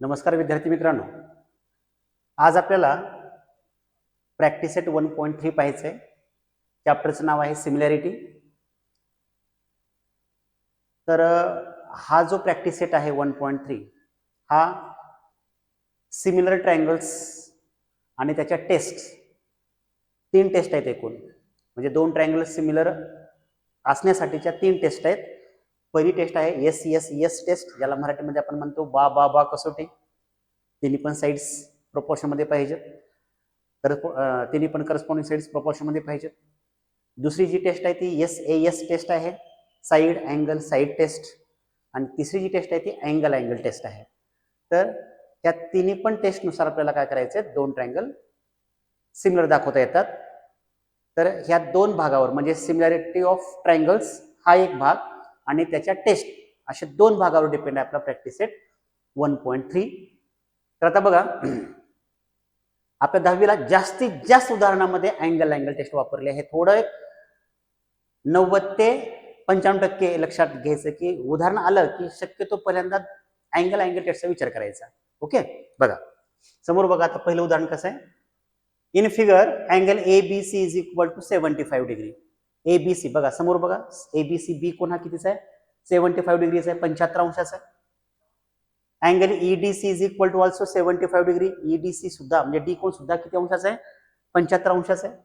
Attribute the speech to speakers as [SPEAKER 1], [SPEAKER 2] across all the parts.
[SPEAKER 1] नमस्कार विद्यार्थी मित्रांनो, आज आपल्याला प्रॅक्टिस सेट 1.3 पाहायचं आहे. चॅप्टरचं नाव आहे सिमिलॅरिटी. तर हा जो प्रॅक्टिस सेट आहे 1.3 हा सिमिलर ट्रायंगल्स आणि त्याच्या टेस्ट 3 टेस्ट आहेत एकूण. म्हणजे 2 ट्रायंगल सिमिलर असण्यासाठीच्या 3 टेस्ट आहेत. पहिली टेस्ट आहे एस एस एस टेस्ट, ज्याला मराठीमध्ये आपण म्हणतो बा बा बा कसोटी. तिन्ही पण साइड्स प्रपोर्शन मध्ये पाहिजेत, तर तिन्ही पण करस्पॉन्डिंग साइड्स प्रपोर्शन मध्ये पाहिजेत. दुसरी जी टेस्ट आहे ती एस ए एस टेस्ट आहे, साइड अँगल साइड टेस्ट. आणि तिसरी जी टेस्ट आहे ती अँगल अँगल टेस्ट आहे. तर या तिन्ही पण टेस्ट नुसार आपल्याला काय करायचं आहे, 2 ट्रायंगल सिमिलर दाखवता येतात. तर ह्या 2 भागावर म्हणजे सिमिलॅरिटी ऑफ ट्रायंगल्स हा एक भाग आणि त्याच्या टेस्ट अशा 2 भागावर डिपेंड आहे आपला प्रॅक्टिस सेट 1.3. तर आता बघा, आपल्या 10वीला जास्तीत जास्त उदाहरणामध्ये अँगल अँगल टेस्ट वापरले आहे. थोडं 90 ते 95% लक्षात घ्यायचं की उदाहरण आलं की शक्यतो पहिल्यांदा अँगल अँगल टेस्टचा विचार करायचा. ओके, बघा समोर बघा. आता पहिलं उदाहरण कसं आहे, in figure angle ABC is equal to 75 degree. ABC बघा समोर बघा, एबीसी बी कोण हा कितीचा आहे, 75 डिग्रीचा आहे, 75 अंशाचा आहे. Angle EDC is equal to also 75 degree. EDC सुद्धा म्हणजे डी कोण सुद्धा किती अंशाचा आहे, 75 अंशाचा आहे.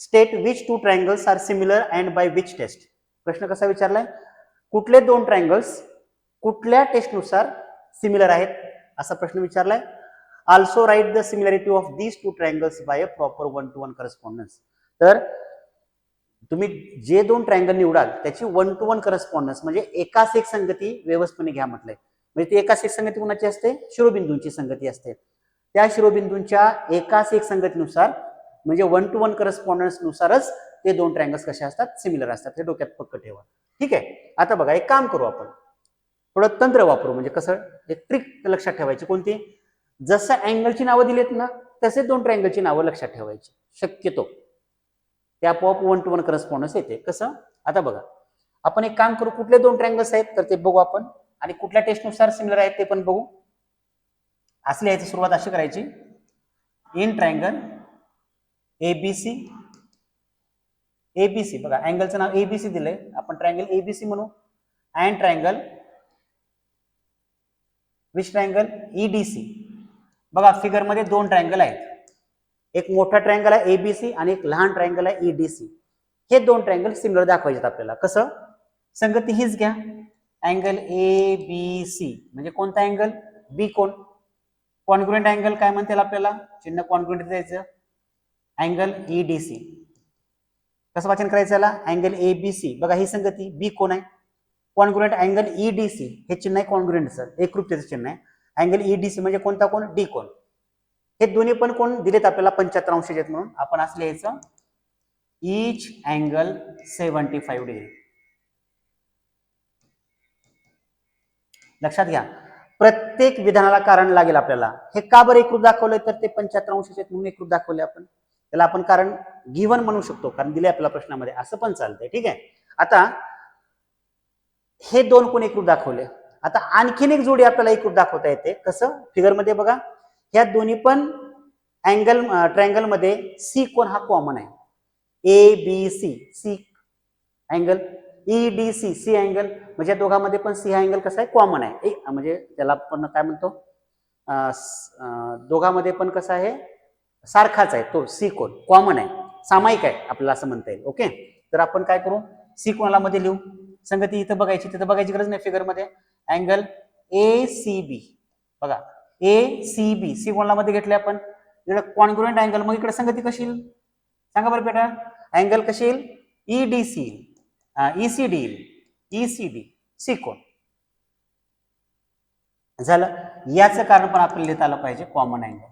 [SPEAKER 1] State which 2 triangles are similar and by which test. प्रश्न कसा विचारलाय, कुठले 2 ट्रायंगल्स कुठल्या टेस्टनुसार सिमिलर आहेत असा प्रश्न विचारलाय. Also write the similarity of these 2 triangles by a proper 1-to-1 correspondence. तर तुम्ही जे 2 ट्रायंगल निवडाल त्याची 1-to-1 करस्पॉन्डन्स म्हणजे एकास एक संगती व्यवस्थितपणे घ्या म्हटलंय. म्हणजे ती एकास एक संगती कोणाची असते, शिरोबिंदूंची संगती असते. त्या शिरोबिंदूंच्या एकास एक संगतीनुसार म्हणजे 1-to-1 करस्पॉन्डन्स नुसारच ते 2 ट्रायंगल्स कसे असतात, सिमिलर असतात. हे डोक्यात पक्क ठेवा. ठीक आहे. आता बघा एक काम करू, आपण थोडं तंत्र वापरू. म्हणजे कसं, एक ट्रिक लक्षात ठेवायची. कोणती, जसं अँगलची नावं दिलेत ना तसे 2 ट्रायंगलची नावं लक्षात ठेवायची. शक्यतो त्या आपोआप 1-to-1 करस्पॉन्डन्स येते. कसं, आता बघा आपण एक काम करू, कुठले 2 ट्रायंगल्स आहेत तर ते बघू आपण, आणि कुठल्या टेस्टनुसार सिमिलर आहेत ते पण बघू. असली याची सुरुवात अशी करायची, इन ट्रायंगल एबीसी. एबीसी बघा, अँगलचं नाव एबीसी दिलंय, आपण ट्रायंगल एबीसी म्हणू. And triangle which triangle EDC. बघा फिगर मध्ये 2 ट्रायंगल आहेत, एक मोठा ट्रायंगल आहे एबीसी आणि एक लहान ट्रायंगल आहे ईडीसी. हे 2 ट्रायंगल सिमिलर दाखवायचे आपल्याला. कसं, संगती हीच घ्या, अँगल ए बी सी म्हणजे कोणता अँगल, बी कोण, कॉन्ग्रुएंट अँगल काय म्हणते आपल्याला, चिन्ह कॉन्ग्रुएंट द्यायचं. अँगल ईडीसी कसं वाचन करायचं याला, अँगल एबीसी बघा ही संगती, बी कोण आहे, कॉन्ग्रुएंट अँगल ईडीसी हे चिन्ह आहे कॉन्ग्रुएंटचं, एकरूपतेचं चिन्ह आहे. अँगल ईडीसी म्हणजे कोणता कोण, डी कोण. हे दोन्ही पण कोण दिलेत आपल्याला 75 अंश आहेत म्हणून आपण असं लिहायचं, ईच अँगल 75 डिग्री. लक्षात घ्या, प्रत्येक विधानाला कारण लागेल आपल्याला. हे का बरं एकरूप दाखवलंय, तर ते 75 अंश आहेत म्हणून एकरूप दाखवले आपण. त्याला आपण कारण गिव्हन म्हणू शकतो, कारण दिले आपल्याला प्रश्नामध्ये, असं पण चालतंय. ठीक आहे. आता हे 2 कोण एकरूप दाखवले. आता आणखीन एक जोडी आपल्याला एकरूप दाखवता येते. कसं, फिगर मध्ये बघा, ह्या दोन्ही पण अँगल ट्रायंगल मध्ये सी कोण हा कॉमन आहे. A B C, C angle, E D C, C angle म्हणजे दोघांमध्ये पण सी हा अँगल कसा आहे, कॉमन आहे. म्हणजे त्याला आपण काय म्हणतो, दोघांमध्ये पण कसा आहे, सारखाच आहे. तो सी कोण कॉमन आहे, सामायिक आहे आपल्याला असं म्हणता येईल. ओके, तर आपण काय करू, सी कोणाला मध्ये लिहू, संगती इथं बघायची, तिथं बघायची गरज नाही. फिगर मध्ये अँगल ए सी बी बघा, ए सी बी, सी कोणाला मध्ये घेतले आपण, इकडे कॉन्ग्रुएंट अँगल, मग इकडे संगती कशी येईल सांगा बरं बेटा, अँगल कशी येईल, ईडीसी, ईसीडी, ईसीडी, सी कोण झालं. याचं कारण पण आपल्याला लिहिता आलं पाहिजे, कॉमन अँगल.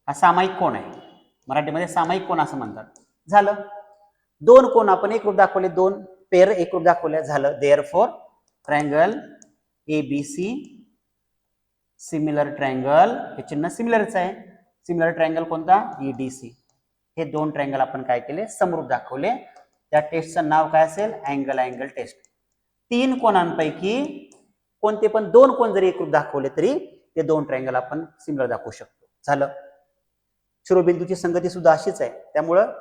[SPEAKER 1] हा सामायिक कोण आहे, मराठीमध्ये सामायिक कोण असं म्हणतात. झालं, 2 कोण आपण एकरूप दाखवले, 2 पेअर एकरूप दाखवल्या. झालं, therefore triangle ABC similar triangle, हे चिन्ह सिमिलरच आहे. सिमिलर ट्रायंगल कोणता, ईडीसी. हे 2 ट्रायंगल आपण काय केले, समरूप दाखवले. त्या टेस्टचं नाव काय असेल, अँगल अँगल टेस्ट. 3 कोणांपैकी कोणते पण दोन कोण जरी एकरूप दाखवले तरी ते दोन ट्रायंगल आपण सिमिलर दाखवू शकतो. झालं. शिरोबिंदूची संगती सुद्धा अशीच आहे. त्यामुळं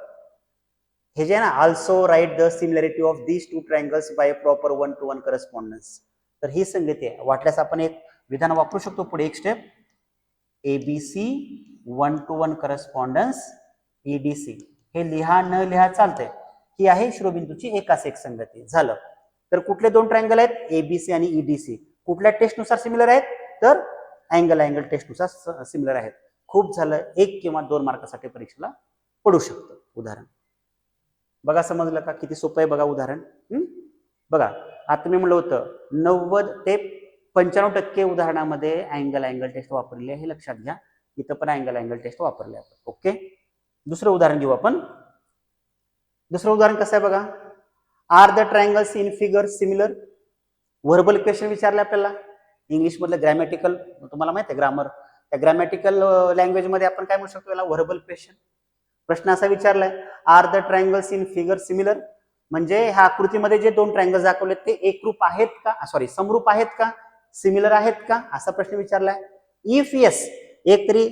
[SPEAKER 1] हे जे आहे ना, also write the similarity of these two triangles by proper 1-to-1 correspondence. तर ही संगती आहे. वाटल्यास आपण एक विधान वापरू शकतो पुढे एक step. ABC 1-to-1 correspondence EDC. हे लिहा न लिहा चालतंय. ही आहे शिरोबिंदूची एकास एक संगती. झालं. तर कुठले दोन ट्रायंगल आहेत? एबीसी आणि ईडीसी. कुठल्या टेस्टनुसार सिमिलर आहेत? तर अँगल टेस्टनुसार सिमिलर आहेत. खूप झालं. 1 किंवा 2 मार्कासाठी परीक्षेला पडू शकतं उदाहरण. बघा समजलं का? किती सोपं आहे बघा उदाहरण. बघा आता मी म्हणलं होतं 90 ते 95% उदाहरणामध्ये अँगल टेस्ट वापरले आहे, हे लक्षात घ्या. इथं पण अँगल टेस्ट वापरले आपण. ओके. दुसरं उदाहरण घेऊ आपण. दुसरं उदाहरण कसं आहे बघा. Are the triangles in figure similar. Verbal question विचारले आपल्याला. इंग्लिश मधलं ग्रॅमॅटिकल, तुम्हाला माहिती आहे ग्रामर, त्या ग्रॅमॅटिकल लँग्वेज मध्ये आपण काय म्हणू शकतो याला? Verbal question. प्रश्न असा विचारलाय, are the triangles in figure similar, म्हणजे ह्या आकृतीमध्ये जे दोन ट्रायंगल्स दाखवले ते एकरूप आहेत का, सॉरी समरूप आहेत का, सिमिलर आहेत का, असा प्रश्न विचारलाय. इफ येस, एक तरी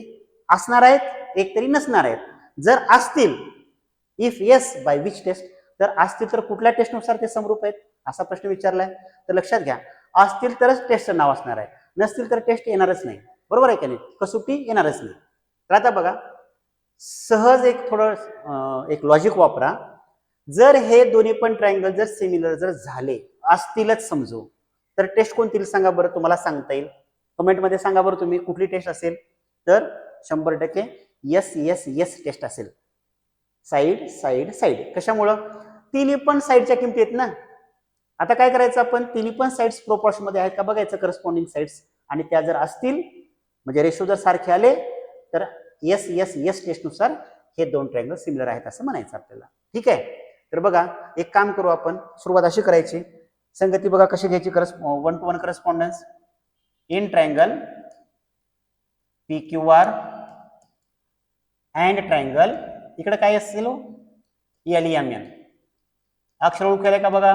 [SPEAKER 1] असणार आहेत, एक तरी नसणार आहेत. जर असतील, if yes bye which taste, तर असतील तर कुठल्या टेस्टनुसार ते समरूप आहेत, असा प्रश्न विचारलाय. तर लक्षात घ्या, असतील तरच टेस्टचं नाव असणार आहे, नसतील तर टेस्ट येणारच नाही. बरोबर आहे का नाही? कसोटी येणारच नाही. तर आता बघा सहज एक थोडं एक लॉजिक वापरा. जर हे दोन्ही पण ट्रायंगल जर सिमिलर जर झाले असतीलच समजू, तर टेस्ट कोणती सांगा बरं, तुम्हाला सांगता येईल. कमेंटमध्ये सांगा बरं तुम्ही कुठली टेस्ट असेल. तर 100% यस यस यस टेस्ट असेल. Side side side. कशामुळं? तिन्ही पण साईडच्या किमती आहेत ना. आता काय करायचं आपण? तिन्ही पण साईड्स प्रोपोर्शन मध्ये आहेत का बघायचं, करस्पॉन्डिंग साईड्स, आणि त्या जर असतील म्हणजे रेशो जर सारखे आले तर यस यस यस टेस्टनुसार हे दोन ट्रायंगल सिमिलर आहेत असं म्हणायचं आपल्याला. ठीक आहे. तर बघा एक काम करू आपण. सुरुवात अशी करायची. संगती बघा कशी घ्यायची. 1-to-1 correspondence in triangle P Q R and triangle, इकडे काय असेल एल एम एन. अक्षर मोठे आले का बघा,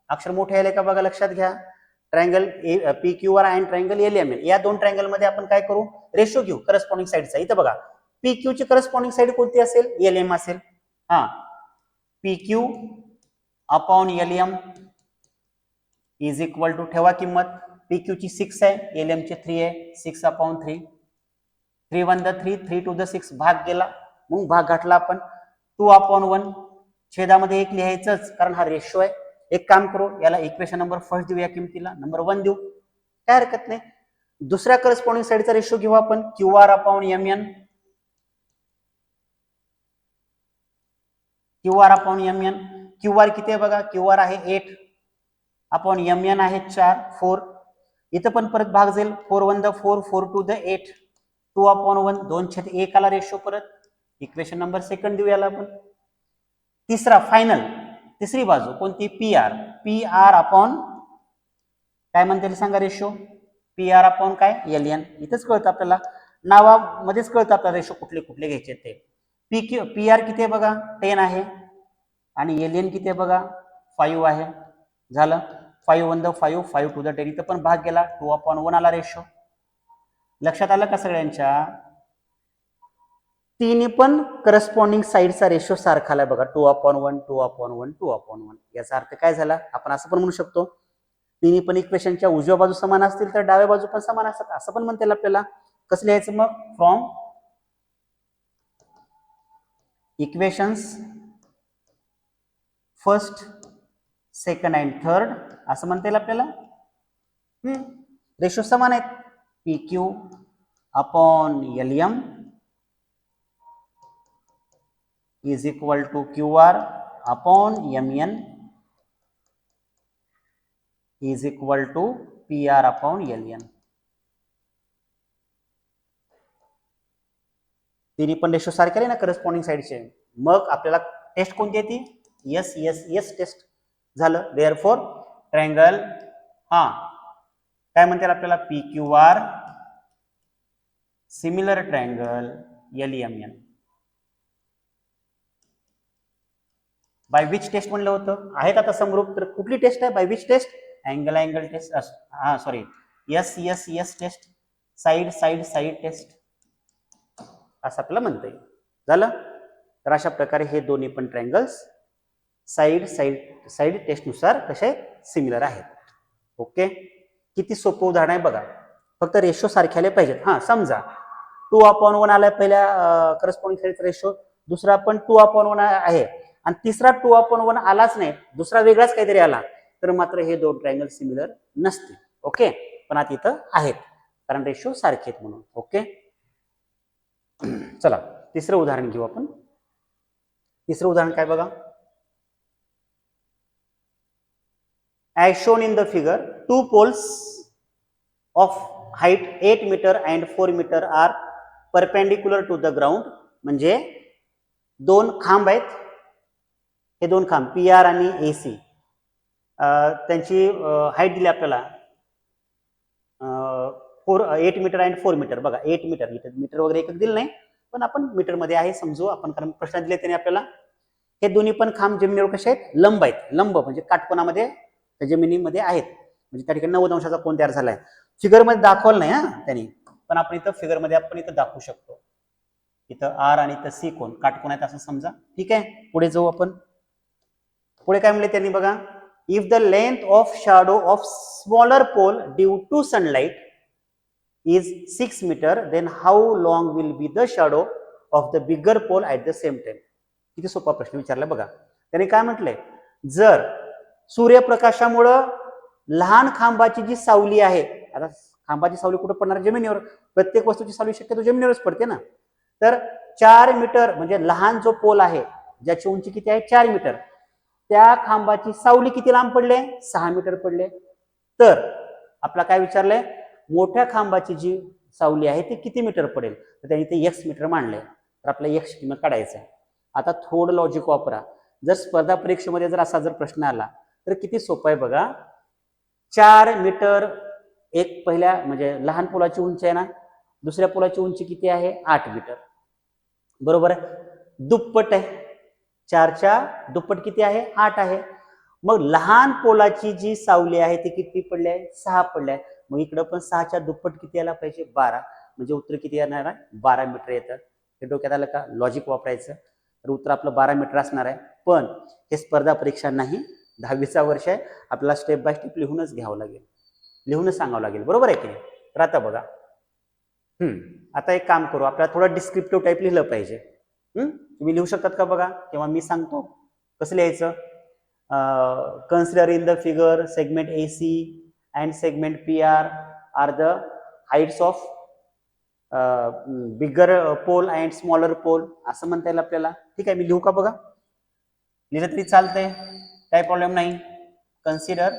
[SPEAKER 1] अक्षर मोठे आले का बघा, लक्षात घ्या. Triangle P Q R and triangle L M N, या दोन ट्रायंगल मध्ये आपण काय करू? रेशो घेऊ करस्पॉन्डिंग साईडचा. इथं बघा पी क्यू ची करस्पॉन्डिंग साईड कोणती असेल? एल एम असेल. हा, P Q upon L M is equal to, ठेवा किंमत, पी क्यू ची 6 आहे, एल एम ची 3 आहे, 6/3. 3 1 द 3, 3 2 द 6, भाग गेला, मग भाग घातला आपण. 2/1, छेदामध्ये 1 लिहायचंच कारण हा रेशो आहे. एक काम करू, याला इक्वेशन नंबर फर्स्ट देऊ, या किमतीला नंबर 1 देऊ, काय हरकत नाही. दुसऱ्या करस्पॉन्डिंग साईडचा रेशो घेऊ आपण, Q R upon M N. Q R upon M N, Q R किती आहे बघा, क्यू आर आहे 8 अपॉन एम एन आहे 4. इथं पण परत भाग जाईल, 4 1 द 4, 4 2 द 8, 2/1, 2/1 आला रेशो. परत इक्वेशन नंबर सेकंड देऊ याला आपण. तिसरा फायनल, तिसरी बाजू कोणती? P R. P R upon काय म्हणते सांगा रेशो? पी आर अपॉन काय? L N. इथंच कळतं आपल्याला, नावामध्येच कळतं आपल्याला रेशो कुठले कुठले घ्यायचे ते. पी आर किती आहे बघा, 10 आहे, आणि एल एन किती आहे बघा, 5 आहे. झालं. 5 1 द 5, 5 2 द 10, इथं पण भाग गेला, 2/1 आला रेशो. लक्षात आलं का सगळ्यांच्या? तिन्ही पण करस्पॉन्डिंग साईडचा रेशो सारखा आलाय बघा, 2/1 2/1 2/1. याचा अर्थ काय झाला? आपण असं पण म्हणू शकतो, तिन्ही पण इक्वेशनच्या उजव्या बाजू समान असतील तर डाव्या बाजू पण समान असतात, असं पण म्हणता येईल आपल्याला. कसं लिहायचं मग? From equations first second and third, असं म्हणता येईल आपल्याला. रेशो समान आहेत. P Q upon L M is equal to Q R upon M N is equal to P R upon L N. तिन्ही पण रेशो सारखे आहे ना करस्पॉन्डिंग साईडचे. मग आपल्याला टेस्ट कोणती येते? S S S test. झालं. देअरफॉर ट्रायंगल, हा काय म्हणतात आपल्याला, P Q R similar triangle L M N. By which test म्हणलं होतं? आहेत आता समरूप, तर कुठली टेस्ट आहे? By which test? Angle angle test, हा sorry, S S S test, side side side test असं आपल्याला म्हणता येईल. झालं. तर अशा प्रकारे हे दोन्ही पण ट्रायंगल्स साईड साईड साईड टेस्टनुसार कसे सिमिलर आहेत. ओके, किती सोपं उदाहरण आहे बघा. फक्त रेशो सारखे आले पाहिजेत. हा समजा 2/1 आलाय पहिल्या करस्पॉन्डिंग साईडचा रेशो, दुसरा पण 2/1 आहे आणि तिसरा 2/1 आलाच नाही, दुसरा वेगळाच काहीतरी आला, तर मात्र हे दोन ट्रायंगल सिमिलर नसतील. ओके, पण आता इथं आहेत कारण रेशो सारखे आहेत म्हणून. ओके, चला तिसरं उदाहरण घेऊ आपण. तिसरं उदाहरण काय बघा. As shown in the figure, two poles of height 8 meter and 4 meter are perpendicular to the ground. म्हणजे दोन खांब आहेत, हे दोन खांब पी आर आणि AC, त्यांची हाईट दिली आपल्याला 8 मीटर अँड 4 मीटर. बघा 8 मीटर, इथं मीटर वगैरे एकच दिलं नाही, पण आपण मीटर मध्ये आहे समजू आपण, कारण प्रश्न दिले त्याने आपल्याला. हे दोन्ही पण खांब जमिनीवर कसे आहेत, लंब आहेत. लंब म्हणजे काटकोनामध्ये जमिनीमध्ये आहेत, म्हणजे त्या ठिकाणी 90 अंशाचा कोन तयार झालाय. फिगर मध्ये दाखवलं नाही हा त्यांनी, पण आपण इथं फिगर मध्ये आपण इथं दाखवू शकतो. इथं आर आणि इथं सी कोन काटकोन आहेत असं समजा. ठीक आहे, पुढे जाऊ आपण. पुढे काय म्हणले त्यांनी बघा. If the length of shadow of smaller pole due to sunlight is 6 meter, then how long will be the shadow of the bigger pole at the same time? किती सोपा प्रश्न विचारला बघा. त्याने काय म्हटलंय, जर सूर्यप्रकाशामुळं लहान खांबाची जी सावली आहे, आता खांबाची सावली कुठे पडणार, जमिनीवर. प्रत्येक वस्तूची सावली शक्यतो जमिनीवरच पडते ना. तर 4 मीटर म्हणजे लहान जो पोल आहे ज्याची उंची किती आहे 4 मीटर, त्या खांबाची सावली किती लांब पडले, 6 मीटर पडले. तर आपला काय विचारलंय, मोठ्या खांबाची जी सावली आहे ती किती मीटर पडेल, तर त्यांनी ते x मीटर मांडले. तर आपल्याला x किंमत काढायचं आहे. आता थोडं लॉजिक वापरा. जर स्पर्धा परीक्षेमध्ये जर असा जर प्रश्न आला तर किती सोपं आहे बघा. 4 मीटर एक पहिल्या म्हणजे लहान पोलाची उंची आहे ना, दुसऱ्या पोलाची उंची किती आहे 8 मीटर, बरोबर आहे, दुप्पट आहे. 4च्या दुप्पट किती आहे 8 आहे. मग लहान पोलाची जी सावली आहे ती किती पडली आहे 6 पडली आहे. मग इकडं पण 6च्या दुप्पट किती यायला पाहिजे 12, म्हणजे उत्तर किती येणार आहे 12 मीटर येतं. हे डोक्यात आलं का, लॉजिक वापरायचं. तर उत्तर आपलं 12 मीटर असणार आहे. पण हे स्पर्धा परीक्षा नाही, 10वीचा वर्ष आहे, आपल्याला स्टेप बाय स्टेप लिहूनच घ्यावं लागेल, लिहूनच सांगावं लागेल, बरोबर आहे की नाही. तर आता बघा, आता एक काम करू, आपल्याला थोडं डिस्क्रिप्टिव्ह टाईप लिहिलं पाहिजे. तुम्ही लिहू शकतात का बघा, किंवा मी सांगतो कसं लिहायचं. Consider in the figure segment AC and segment PR are the heights of bigger pole and smaller pole असं म्हणता येईल आपल्याला. ठीक आहे, मी लिहू का बघा, लिहिलं तरी चालतंय, काही प्रॉब्लेम नाही. कन्सिडर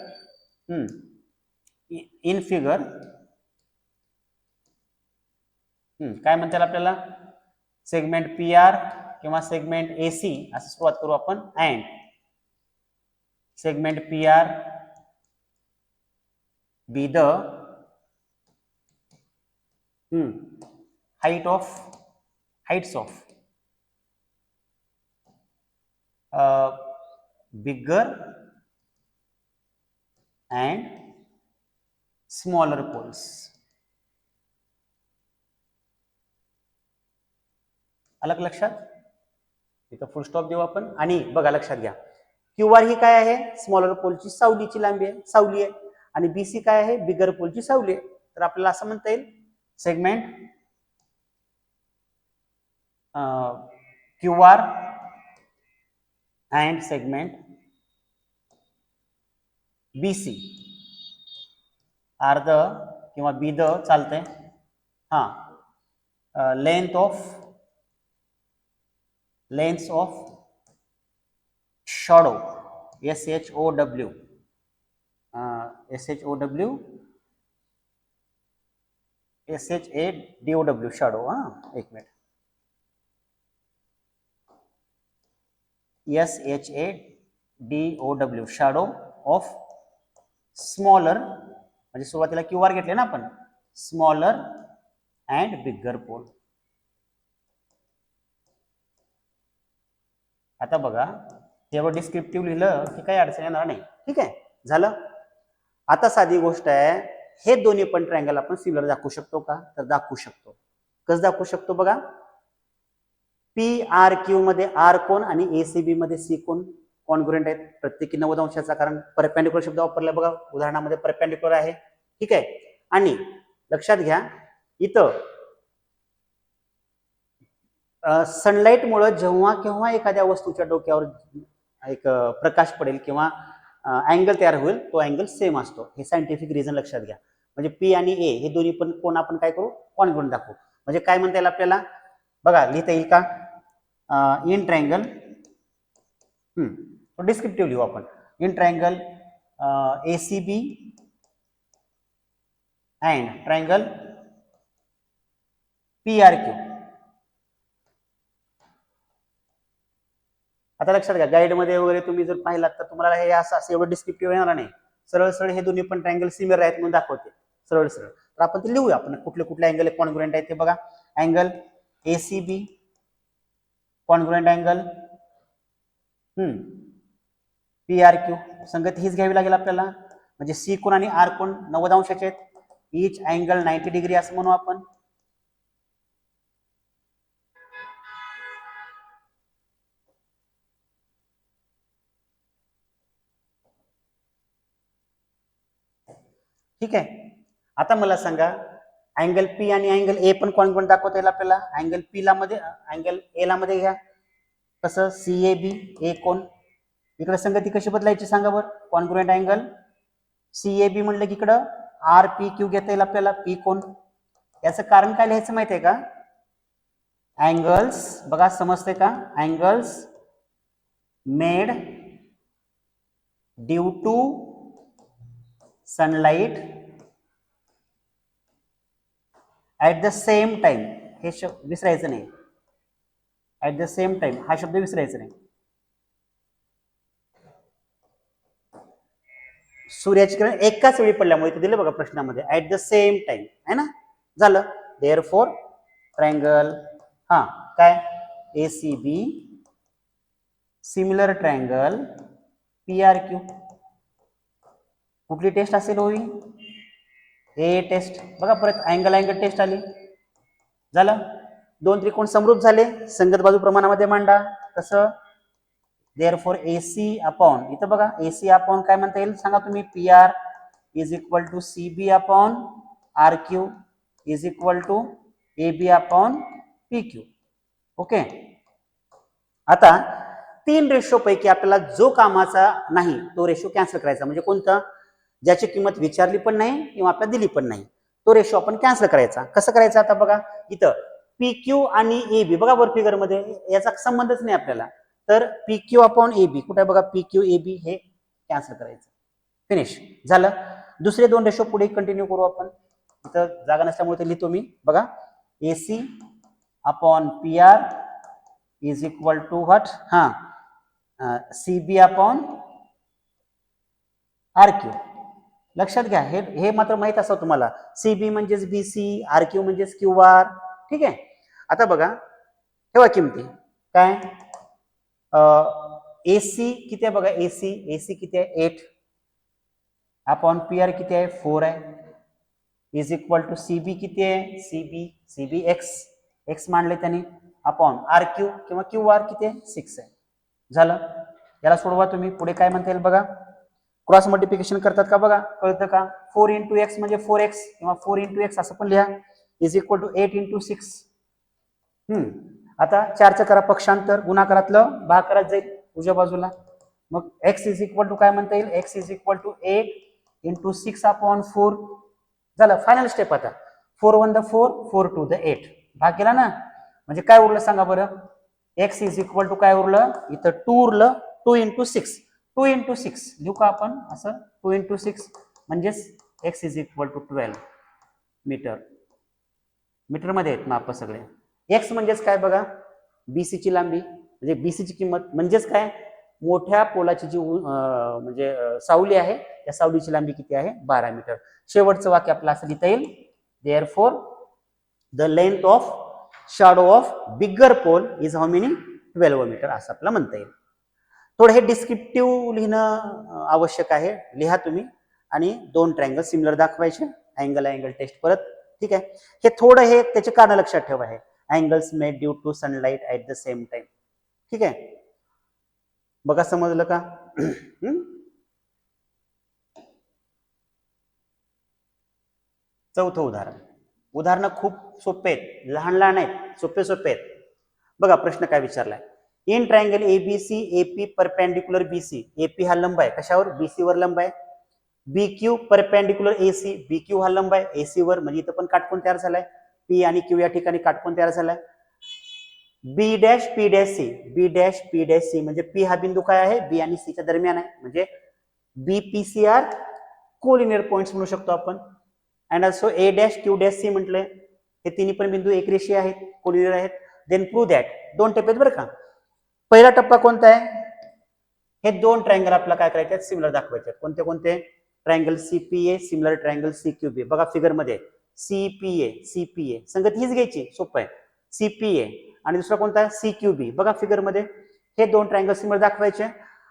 [SPEAKER 1] इन फिगर, काय म्हणता येईल आपल्याला, सेगमेंट PR किंवा सेगमेंट AC असं सुरुवात करू आपण. And segment PR be the heights of bigger and smaller poles. अलग लक्षात, इथं फुल स्टॉप देऊ आपण. आणि बघा लक्षात घ्या, QR ही काय आहे, स्मॉलर पोलची सावलीची लांबी आहे, सावली आहे. आणि BC काय आहे, बिगर पोलची सावली आहे. तर आपल्याला असं म्हणता येईल, segment QR and segment BC are the किंवा बी द चालतंय, length of shadow SHOW SHADOW shadow. एक minute, SHADOW shadow of smaller, म्हणजे सुरुवातीला QR घेतले ना आपण, स्मॉलर अँड बिगर पोल. आता बघा, तेवढं डिस्क्रिप्टिव्ह लिहिलं की काही अडचण येणार नाही. ठीक आहे, झालं. आता साधी गोष्ट आहे, हे दोन्ही पण ट्रायंगल आपण सिमिलर दाखवू शकतो का? तर दाखवू शकतो. कसं दाखवू शकतो बघा, PRQ मध्ये आर कोण आणि ACB मध्ये सी कोण कॉन्ग्रुएंट आहेत, प्रत्येकी 90 अंशाचा, कारण परपेंडिक्युलर शब्द वापरला बघा, उदाहरणामध्ये परपेंडिक्युलर आहे. ठीक आहे. आणि लक्षात घ्या, इथं सनलाईटमुळे जेव्हा केव्हा एखाद्या वस्तूच्या डोक्यावर एक प्रकाश पडेल किंवा अँगल तयार होईल, तो अँगल सेम असतो. हे सायंटिफिक रिझन लक्षात घ्या. म्हणजे पी आणि ए हे दोन्ही पण कोण आपण काय करू, कॉन्ग्रुएंट दाखवू. म्हणजे काय म्हणता येईल आपल्याला बघा, लिहिता येईल का, इन ट्रायंगल, डिस्क्रिप्टिव्ह लिहू आपण, in triangle ACB and triangle PRQ. आता लक्षात घ्या, गाईडमध्ये वगैरे तुम्ही जर पाहिलात तर तुम्हाला हे असं एवढं डिस्क्रिप्टिव्ह येणार नाही. सरळ सरळ हे दोन्ही पण ट्रायंगल सिमिलर आहेत म्हणून दाखवते, सरळ सरळ. तर आपण ते लिहूया, आपण कुठले कुठले अँगल कॉन्ग्रुएंट आहेत ते बघा. Angle ACB congruent angle PRQ, संगत हीच घ्यावी लागेल आपल्याला. म्हणजे सी कोण आणि आर कोण 90 अंशाचे आहेत. इच अँगल 90 डिग्री असं म्हणू आपण. ठीक आहे. आता मला सांगा, अँगल पी आणि अँगल ए पण कॉन्ग्रुएंट दाखवता येईल आपल्याला. अँगल पी ला मध्ये, अँगल ए ला मध्ये घ्या. कसं, CAB ए कोण, इकडे संगती कशी बदलायची सांगा बरं. कॉन्ग्रुएंट अँगल CAB म्हणलं की इकडं RPQ घेता येईल आपल्याला, पी कोण. याचं कारण काय लिहायचं माहितीये का, अँगल्स बघा समजते का, angles made due to sunlight at the same time, हे शब्द विसरायचं नाही. ऍट द सेम टाइम हा शब्द विसरायचा नाही. सूर्याची किरण एकाच वेळी पडल्यामुळे ते दिले बघा प्रश्नामध्ये, ऍट द सेम टाइम आहे ना. झालं, देअरफॉर ट्रायंगल काय ACB सिमिलर ट्रायंगल PRQ. कुठली टेस्ट असेल होई, ए टेस्ट. बघा परत अँगल अँगल टेस्ट आली. झालं, दोन त्रिकोण समरूप झाले, संगत बाजू प्रमाणामध्ये मांडा. कसं, देअरफॉर AC अपॉन, इथं बघा AC अपॉन काय म्हणता येईल सांगा तुम्ही, PR is equal to CB upon RQ is equal to AB upon PQ. Okay. आता 3 रेशो पैकी आपल्याला जो कामाचा नाही तो रेशो कॅन्सल करायचा. म्हणजे कोणता, ज्याची किंमत विचारली पण नाही किंवा आपल्याला दिली पण नाही, तो रेशो आपण कॅन्सल करायचा. कसं करायचं, आता बघा इथं PQ आणि AB बघा वर फिगर मध्ये, याचा संबंधच नाही आपल्याला. तर PQ अपॉन AB कुठे बघा, PQ AB हे कॅन्सल करायचं. फिनिश झालं. दुसरे दोन रेशो पुढे कंटिन्यू करू आपण. इथं जागा नसल्यामुळे ते लिहितो मी बघा, AC upon PR is equal to what, CB upon RQ. लक्षात घ्या, हे मात्र माहित असावं तुम्हाला, CB म्हणजेच BC, RQ म्हणजेच QR. ठीक आहे. आता बघा, ठेवा किमती काय, AC किती आहे बघा, AC किती आहे 8 अपॉन PR किती आहे 4 आहे, इज इक्वल टू CB किती आहे, CB X मांडले त्यांनी, अपॉन RQ किंवा QR किती आहे 6 आहे. झालं. याला सोडवा तुम्ही. पुढे काय म्हणता येईल बघा, क्रॉस मल्टिप्लिकेशन करतात का बघा, कळतं का. 4 इंटू एक्स म्हणजे 4x किंवा 4 इंटू एक्स असं पण लिहा, इज इक्वल टू 8 इंटू 6. आता 4चं करा पक्षांतर, गुणाकारातलं भागाकारात जाईल उजव्या बाजूला. मग x इज इक्वल टू काय म्हणता येईल, x is equal to 8 into 6 upon 4. झालं. Final step. आता 4 1 द 4, 4 2 द 8, भाग केला ना. म्हणजे काय उरलं सांगा बरं, x इज इक्वल टू काय उरलं, इथं 2 उरलं, 2 इंटू 6. 2 इंटू 6 लिहू का आपण असं, 2 इंटू 6 म्हणजेच x is equal to 12 metre. Metre मध्ये आहेत माप सगळे. x म्हणजेच काय बघा, BC ची लांबी, म्हणजे BC ची किंमत म्हणजेच काय, मोठ्या पोलाची जी म्हणजे सावली आहे, त्या सावलीची लांबी किती आहे 12 मीटर. शेवटचं वाक्य आपलं असं लिहिता येईल, therefore the length of shadow of bigger pole is how many 12 metre असं आपल्याला म्हणता येईल. थोडं हे डिस्क्रिप्टिव्ह लिहिणं आवश्यक आहे, लिहा तुम्ही. आणि दोन ट्रायंगल सिमिलर दाखवायचे, अँगल टेस्ट परत. ठीक आहे, हे थोडं हे त्याचे कारण लक्षात ठेवा आहे, angles made due to sunlight at the same time. ठीक आहे, बघा समजलं का? चौथं उदाहरण खूप सोपे आहेत, लहान लहान आहेत, सोपे सोपे आहेत. बघा प्रश्न काय विचारलाय, in triangle ABC AP perpendicular BC, AP हा लंब आहे कशावर, बीसी वर लंब आहे. बीक्यू परपेंडिक्युलर एसी, बीक्यू हा लंब आहे एसी वर, म्हणजे इथं पण काटकोन तयार झालाय. पी आणि क्यू या ठिकाणी काटकोन तयार झालाय. बी डॅश पी डॅश सी, बी डॅश पी डॅश सी म्हणजे पी हा बिंदू काय आहे, बी आणि सी च्या दरम्यान आहे, म्हणजे बीपीसीआर कोलिनियर पॉइंट्स म्हणू शकतो आपण. And also A dash Q dash C म्हटलंय, हे तिन्ही पण बिंदू एकरेषीय आहेत, कोलिनियर आहेत. देन प्रूव्ह दॅट, दोन टप्प्यात बरं का. पहिला टप्पा कोणता आहे, हे दोन ट्रायंगल आपल्याला काय करायचे, सिमिलर दाखवायचे. कोणते कोणते, ट्रायंगल सीपीए सिमिलर ट्रायंगल सीक्यूबी. बघा फिगर मध्ये सीपीए संगत हीच घ्यायची, सोपं आहे. सीपीए आणि दुसरा कोणता आहे, सीक्यूबी. बघा फिगर मध्ये हे दोन ट्रायंगल सिमिलर दाखवायचे,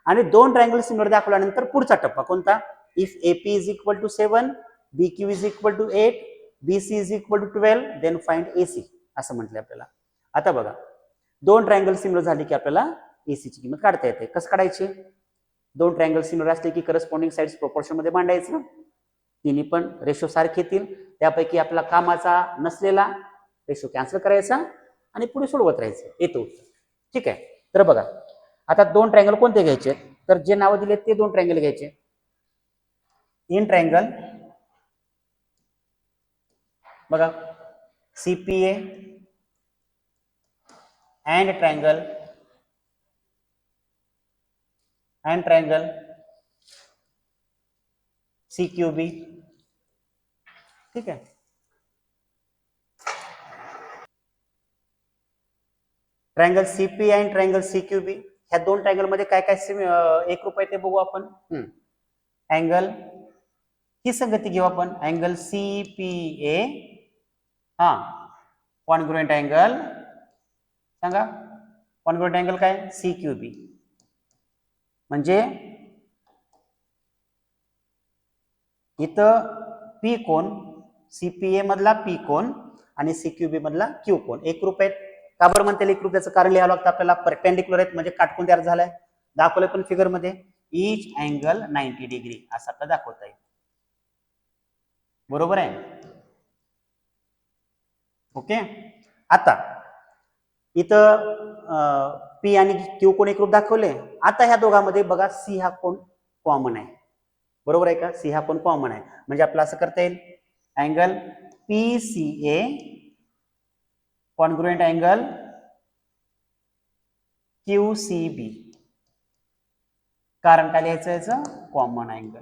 [SPEAKER 1] आणि दोन ट्रायंगल सिमिलर दाखवल्यानंतर पुढचा टप्पा कोणता, if AP is equal to 7, BQ is equal to 8, BC is equal to 12, then find AC असं म्हटलंय आपल्याला. आता बघा दोन ट्रायंगल सिमिलर झाली की आपल्याला एसीची किंमत काढता येते. कसं काढायची, दोन ट्रायंगल सिमिलर असले की करस्पॉन्डिंग साइड्स प्रोपोर्शन मध्ये मांडायचं, तिन्ही पण रेशो सारखे येतील. त्यापैकी आपला कामाचा नसलेला रेशो कॅन्सल करायचा आणि पुढे सोडवत राहायचं, येतो उत्तर. ठीक आहे, तर बघा आता दोन ट्रायंगल कोणते घ्यायचे, तर जे नावं दिले ते दोन ट्रायंगल घ्यायचे. इन ट्रायंगल बघा सीपीए अँड ट्रायंगल सीक्यूबी. ठीक आहे, ट्रायंगल सीपी अँड ट्रायंगल सीक्यूबी, ह्या दोन ट्रायंगल मध्ये काय काय एक रूप आहे ते बघू आपण. अँगल ही संगती घेऊ आपण, अँगल सीपीए हा कॉन्ग्रुएंट अँगल, सांगा कॉन्ग्रुएंट अँगल काय, सीक्यूबी. म्हणजे इथं पी कोण, सीपीए मधला पी कोण आणि सीक्यूबी मधला क्यू कोण एक रूप आहेत. का बरं म्हणता एक रूप, त्याचं कारण लिहावं लागतं आपल्याला, परपेंडिक्युलर आहेत म्हणजे काटकोन तयार झालाय, दाखवलंय पण फिगर मध्ये, ईच अँगल 90 डिग्री असं आपल्याला दाखवता येईल. बरोबर आहे, ओके. आता इथं पी आणि क्यू कोण एक रूप दाखवले. आता ह्या दोघांमध्ये बघा सी हा कोण कॉमन आहे, बरोबर आहे का, सी हा कोण कॉमन आहे, म्हणजे आपल्याला असं करता येईल, अँगल पीसीए कॉन्ग्रुएंट अँगल क्यूसीबी. कारण काय लिहायचं याचं, कॉमन अँगल.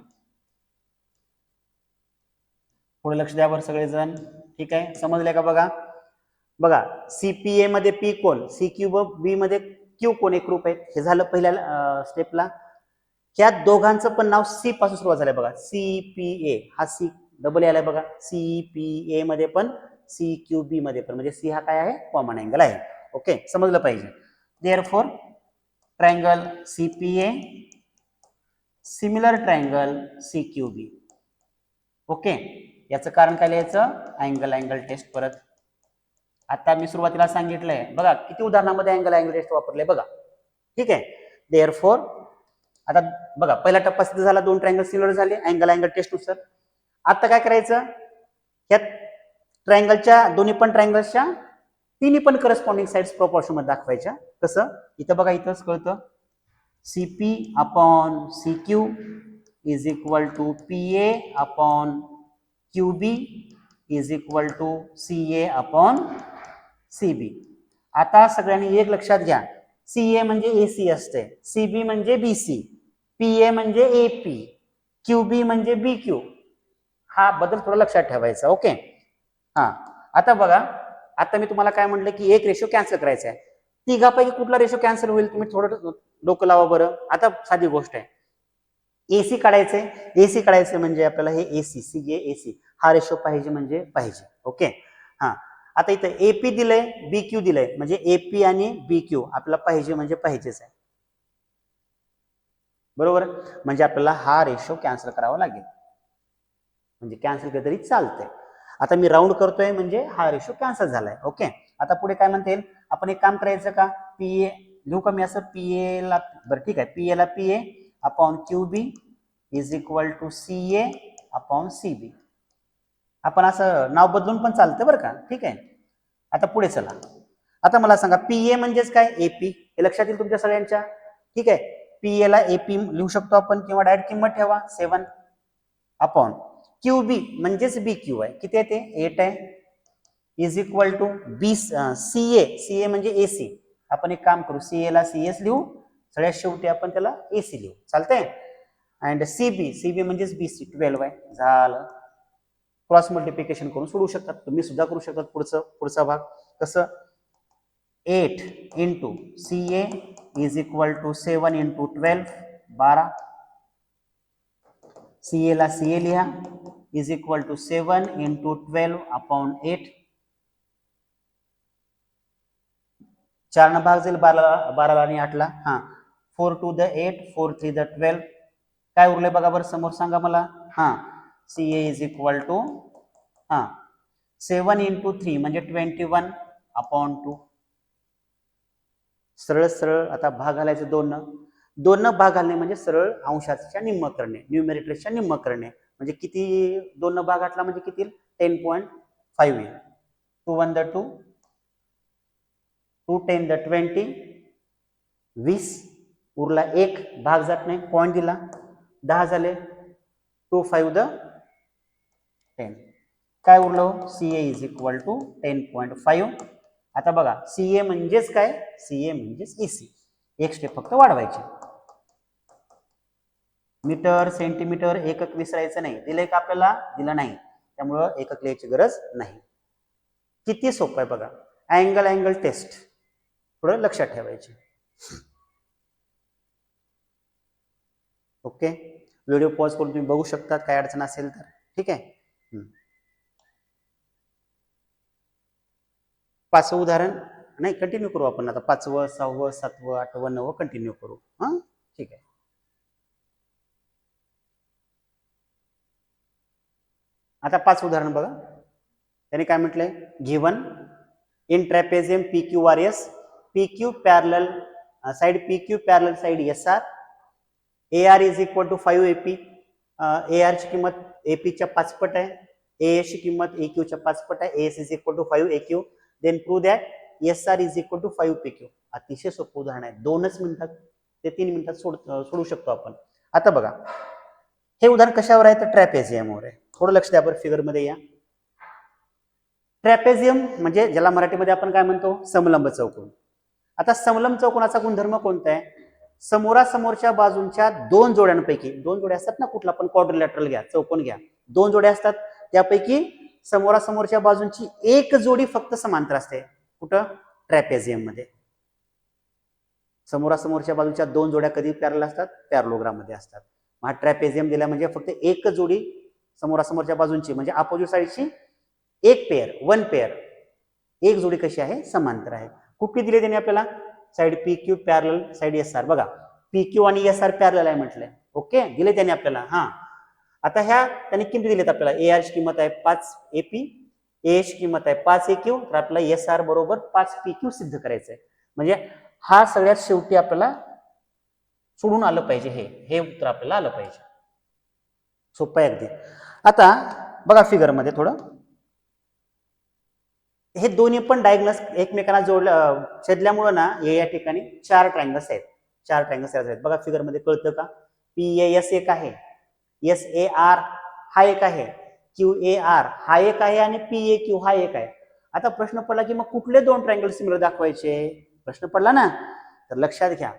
[SPEAKER 1] पुढे लक्ष द्यावर सगळेजण, ठीक आहे, समजले का? बघा बघा सीपीए मध्ये पी कोण, सीक्यूबी मध्ये क्यू कोण एक रूप आहे, हे झालं पहिल्या स्टेपला. ह्या दोघांचं पण नाव सी पासून सुरुवात झालंय बघा, सीपीए हा सी डबल आलाय बघा, सीपीए मध्ये पण सीक्यूबी मध्ये पण, म्हणजे सी हा काय आहे, कॉमन अँगल आहे. ओके, समजलं पाहिजे. Therefore triangle CPA similar triangle CQB. Okay, याचं कारण काय लिहायचं, अँगल टेस्ट. परत आता मी सुरुवातीला सांगितलंय बघा किती उदाहरणामध्ये अँगल टेस्ट वापरले बघा. ठीक आहे, देअरफॉर आता बघा पहिला टप्पा सिद्ध झाला, दोन ट्रायंगल सिमिलर झाले अँगल टेस्ट नुसार. आता काय करायचं, ह्या ट्रायंगलच्या दोन्ही पण ट्रायंगल्सच्या तिन्ही पण करस्पॉन्डिंग साइड्स प्रोपोर्शन मध्ये दाखवायच्या. कसं, इथं बघा इथंच कळतं, CP upon CQ is equal to PA upon QB is equal to CA upon CB. आता सगळ्यांनी एक लक्षात घ्या, सीए म्हणजे एसी असते, सीबी म्हणजे बीसी, पीए म्हणजे एपी, क्यूबी म्हणजे बीक्यू. हा बदल थोडा लक्षात ठेवायचा. ओके, हा आता बघा, आता मी तुम्हाला काय म्हटलं की एक रेशो कॅन्सल करायचा आहे, तिघापैकी कुठला रेशो कॅन्सल होईल तुम्ही थोडं डोकं लावा बरं. आता साधी गोष्ट आहे, एसी काढायचंय, एसी काढायचं म्हणजे आपल्याला हे एसी सी एसी हा रेशो पाहिजे म्हणजे पाहिजे. ओके, हा आता इथं एपी दिलंय, बीक्यू दिलंय, म्हणजे एपी आणि बीक्यू आपल्याला पाहिजे म्हणजे पाहिजेच आहे, बरोबर, म्हणजे आपल्याला हा रेशो कॅन्सल करावा लागेल. म्हणजे कॅन्सल केलं तरी चालतंय. आता मी राऊंड करतोय म्हणजे हा रेशो कॅन्सल झालाय. ओके, आता पुढे काय म्हणता येईल, आपण एक काम करायचं का, पीए लिहू का मी असं, पीए ला, बरं ठीक आहे, पीए ला PA upon QB is equal to CA upon CB. आपण असं नाव बदलून पण चालतं बरं का, ठीक आहे. आता पुढे चला, आता मला सांगा पीए म्हणजेच काय, एपी, हे लक्षात येईल तुमच्या सगळ्यांच्या, ठीक आहे. पीए ला एपी लिहू शकतो आपण किंवा डायरेक्ट किंमत ठेवा 7 अपॉन क्यूबी म्हणजेच बी क्यू आहे, किती आहे ते 8 आहे, is equal to B CA, CA म्हणजे एसी, आपण एक काम करू, सीए ला सीएस लिहू, सगळ्यात शेवटी आपण त्याला एसी लिहू, चालतंय. अँड सीबी, सीबी म्हणजेच बीसी 12 आहे, झालं. क्रॉस मल्टिप्लिकेशन करून सोडू शकतात, तुम्ही सुद्धा करू शकतात. पुढचा भाग कसं, 8 into CA is equal to 7 into 12 12, CA ला सीए लिहा is equal to 7 into 12 upon 8, 4 न भाग जाईल 12 आणि 8 ला, हा 4 टू द 8 4 3 द 12, काय उरले बघा बरं समोर सांगा मला, हा CA is equal to 7 into 3 म्हणजे 21 अपॉन 2, सरळ सरळ आता भाग घालायचे दोन भाग घालणे म्हणजे सरळ अंशाच्या निम्म करणे, न्यूमेरेटरच्या निम्म करणे, म्हणजे किती, 2 भाग घातला म्हणजे किती 10.5 येईल, 2 1 द 2 2 10 द 20 20, उरला 1 भाग जात नाही, पॉईंट दिला 10 झाले, 2 5 द 10, काय उरलं, सीए इज इक्वल टू 10.5. आता बघा सीए म्हणजेच काय, सीए म्हणजेच एसी, एक स्टेप फक्त वाढवायची, मीटर सेंटीमीटर एकक विसरायचं नाही, दिलंय का आपल्याला, दिलं नाही, त्यामुळं एकक लिहायची गरज नाही. किती सोपं आहे बघा, अँगल टेस्ट थोडं लक्षात ठेवायचे. ओके, व्हिडिओ पॉज करून तुम्ही बघू शकता, काय अडचण असेल तर, ठीक आहे. 5वं उदाहरण नाही, कंटिन्यू करू आपण आता, 5वं 6वं 7वं 8वं 9वं कंटिन्यू करू, हा ठीक आहे. आता 5 उदाहरण बघा, त्याने काय म्हटलंय, given in trapezium P Q R S, P Q parallel side P Q parallel side S R, A R is equal to 5 AP, A R ची किंमत एपीच्या 5 पट आहे, ए ची किंमत ए क्यूच्या 5 पट आहे, S is equal to 5 A Q, then prove that S R is equal to 5 P Q. अतिशय सोपं उदाहरण आहे, 2च मिनिटात ते 3 मिनिटात सोडू शकतो आपण. आता बघा हे उदाहरण कशावर आहे तर ट्रॅपेझियमवर आहे, थोडं लक्ष द्या बरं, फिगर मध्ये या. ट्रॅपेझियम म्हणजे ज्याला मराठीमध्ये आपण काय म्हणतो, समलंब चौकोन. आता समलंब चौकोनाचा गुणधर्म कोणता आहे, समोरासमोरच्या बाजूंच्या 2 जोड्यांपैकी, 2 जोड्या असतात ना, कुठला पण क्वाड्रिलॅटरल घ्या, चौकोन घ्या, 2 जोड्या असतात, त्यापैकी समोरासमोरच्या बाजूंची एक जोडी फक्त समांतर असते, कुठं, ट्रॅपेझियम मध्ये. समोरासमोरच्या बाजूच्या 2 जोड्या कधी पॅरलल असतात, पॅरलोग्राम मध्ये असतात. हा ट्रॅपेझियम दिला म्हणजे फक्त एक जोडी समोरासमोरच्या बाजूंची म्हणजे अपोजिट साइडची एक पेअर, 1 पेअर, एक जोडी कशी आहे, समांतर आहे. कुठली दिली त्याने आपल्याला, side P Q parallel side S R, बघा पी क्यू आणि एस आर पॅरलल आहे म्हटलंय, ओके, दिले त्याने आपल्याला. हा आता ह्या त्यांनी किमती दिलेत आपल्याला, ए आर ची किंमत आहे 5 एपी, ए ची किंमत आहे 5 ए क्यू, तर आपल्याला एस आर बरोबर 5 पी क्यू सिद्ध करायचंय, म्हणजे हा सगळ्यात शेवटी आपल्याला सोडून आलं पाहिजे, हे उत्तर आपल्याला आलं पाहिजे. सोपं आहे अगदी. आता बघा फिगर मध्ये थोडं, हे दोन्ही पण डायगोनल्स एकमेकांना छेदल्यामुळे ना या ठिकाणी 4 ट्रायंगल्स आहेत, 4 ट्रायंगल्स आहेत बघा फिगर मध्ये, कळतं का, पी ए एस एक आहे, एस ए आर हा एक आहे, क्यू ए आर हा एक आहे आणि पी ए क्यू हा एक आहे. आता प्रश्न पडला की मग कुठले 2 ट्रायंगल सिमिलर दाखवायचे, प्रश्न पडला ना, तर लक्षात घ्या,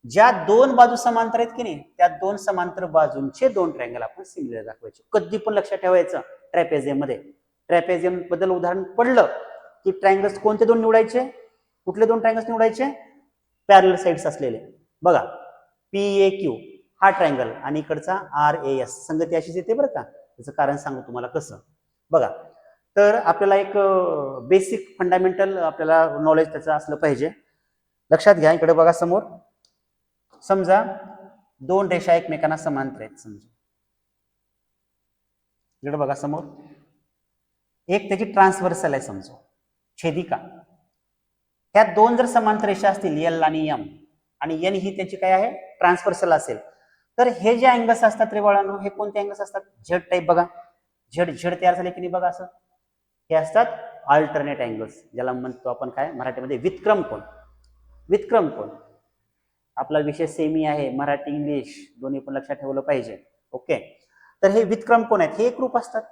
[SPEAKER 1] ज्या 2 बाजू समांतर आहेत की नाही, त्या 2 समांतर बाजूंचे 2 ट्रायंगल आपण सिमिलर दाखवायचे. कधी पण लक्षात ठेवायचं, ट्रॅपेझियम मध्ये, ट्रॅपेझियम बद्दल उदाहरण पडलं की ट्रायंगल्स कोणते 2 निवडायचे, कुठले 2 ट्रायंगल्स निवडायचे, पॅरलल साइड्स असलेले. बघा पी ए क्यू हा ट्रायंगल आणि इकडचा आर ए एस, संगती अशीच येते बरं का, त्याचं कारण सांगू तुम्हाला कसं. बघा तर आपल्याला एक बेसिक फंडामेंटल आपल्याला नॉलेज त्याचं असलं पाहिजे. लक्षात घ्या, इकडे बघा समोर, समजा 2 रेषा एकमेकांना समांतर आहेत, समजा इकडे बघा समोर एक त्याची ट्रान्सव्हर्सल आहे समजू, छेदिका. ह्या दोन जर समांतर रेषा असतील एल आणि एम, आणि एन ही त्याची काय आहे ट्रान्सव्हर्सल असेल, तर हे जे अँगल्स असतात रे बाळांनो, हे कोणते अँगल्स असतात? Z type. बघा झेड झेड तयार झाले की नाही बघा, असं हे असतात अल्टरनेट अँगल्स, ज्याला म्हणतो आपण काय मराठीमध्ये व्युत्क्रम कोन. व्युत्क्रम कोन आपला विषय सेमी आहे, मराठी इंग्लिश दोन्ही पण लक्षात ठेवलं पाहिजे. ओके, तर हे व्युत्क्रम कोन आहेत, हे एकरूप असतात.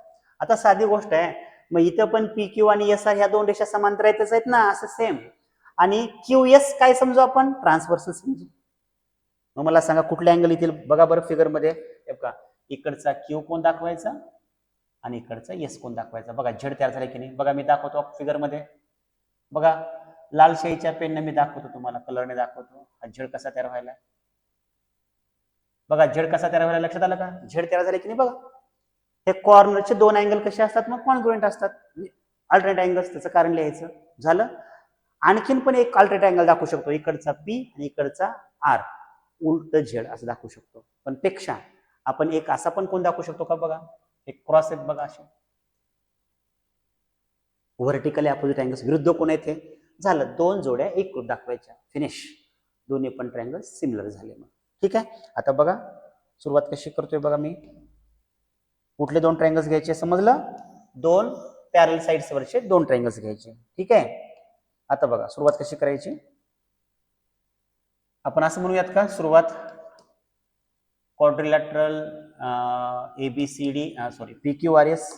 [SPEAKER 1] आता साधी गोष्ट आहे, मग इथं पण पी क्यू आणि एस आर ह्या दोन रेषा समांतर आहेत ना, असं सेम. आणि क्यू एस काय समजू आपण? ट्रान्सव्हर्सल समजू. मग मला सांगा कुठले अँगल येतील? बघा बरं फिगर मध्ये, बघा इकडचा क्यू कोण दाखवायचा आणि इकडचा एस कोण दाखवायचा. बघा झेड तयार झाले की नाही? बघा मी दाखवतो फिगर मध्ये. बघा लाल शाईच्या पेनने मी दाखवतो तुम्हाला, कलरने दाखवतो. हा झेड कसा तयार व्हायला. बघा झेड कसा तयार व्हायला, लक्षात आलं का? झेड तयार झाले की नाही? बघा हे कॉर्नरचे दोन अँगल कसे असतात? मग कॉन्ग्रुएंट असतात, अल्टरनेट अँगल्स. त्याचं कारण लिहायचं झालं. आणखीन पण एक अल्टरनेट अँगल दाखवू शकतो, इकडचा पी आणि इकडचा आर, उलट झेड असं दाखवू शकतो. पण पेक्षा आपण एक असा पण कोण दाखवू शकतो का? बघा एक क्रॉस आहेत बघा, असे व्हर्टिकली अपोजिट अँगल्स, विरुद्ध कोण आहेत हे. झालं, दोन जोड्या एकरूप दाखवायच्या, फिनिश. दोन्ही पण ट्रायंगल सिमिलर झाले. मग ठीक आहे. आता बघा सुरुवात कशी करतोय बघा मी. कुठले दोन ट्रायंगल्स घ्यायचे समजलं? दोन पॅरल साइड्स वरचे दोन ट्रायंगल्स घ्यायचे. ठीक आहे. आता बघा सुरुवात कशी करायची. आपण असं म्हणूयात का, सुरुवात quadrilateral ABCD sorry PQRS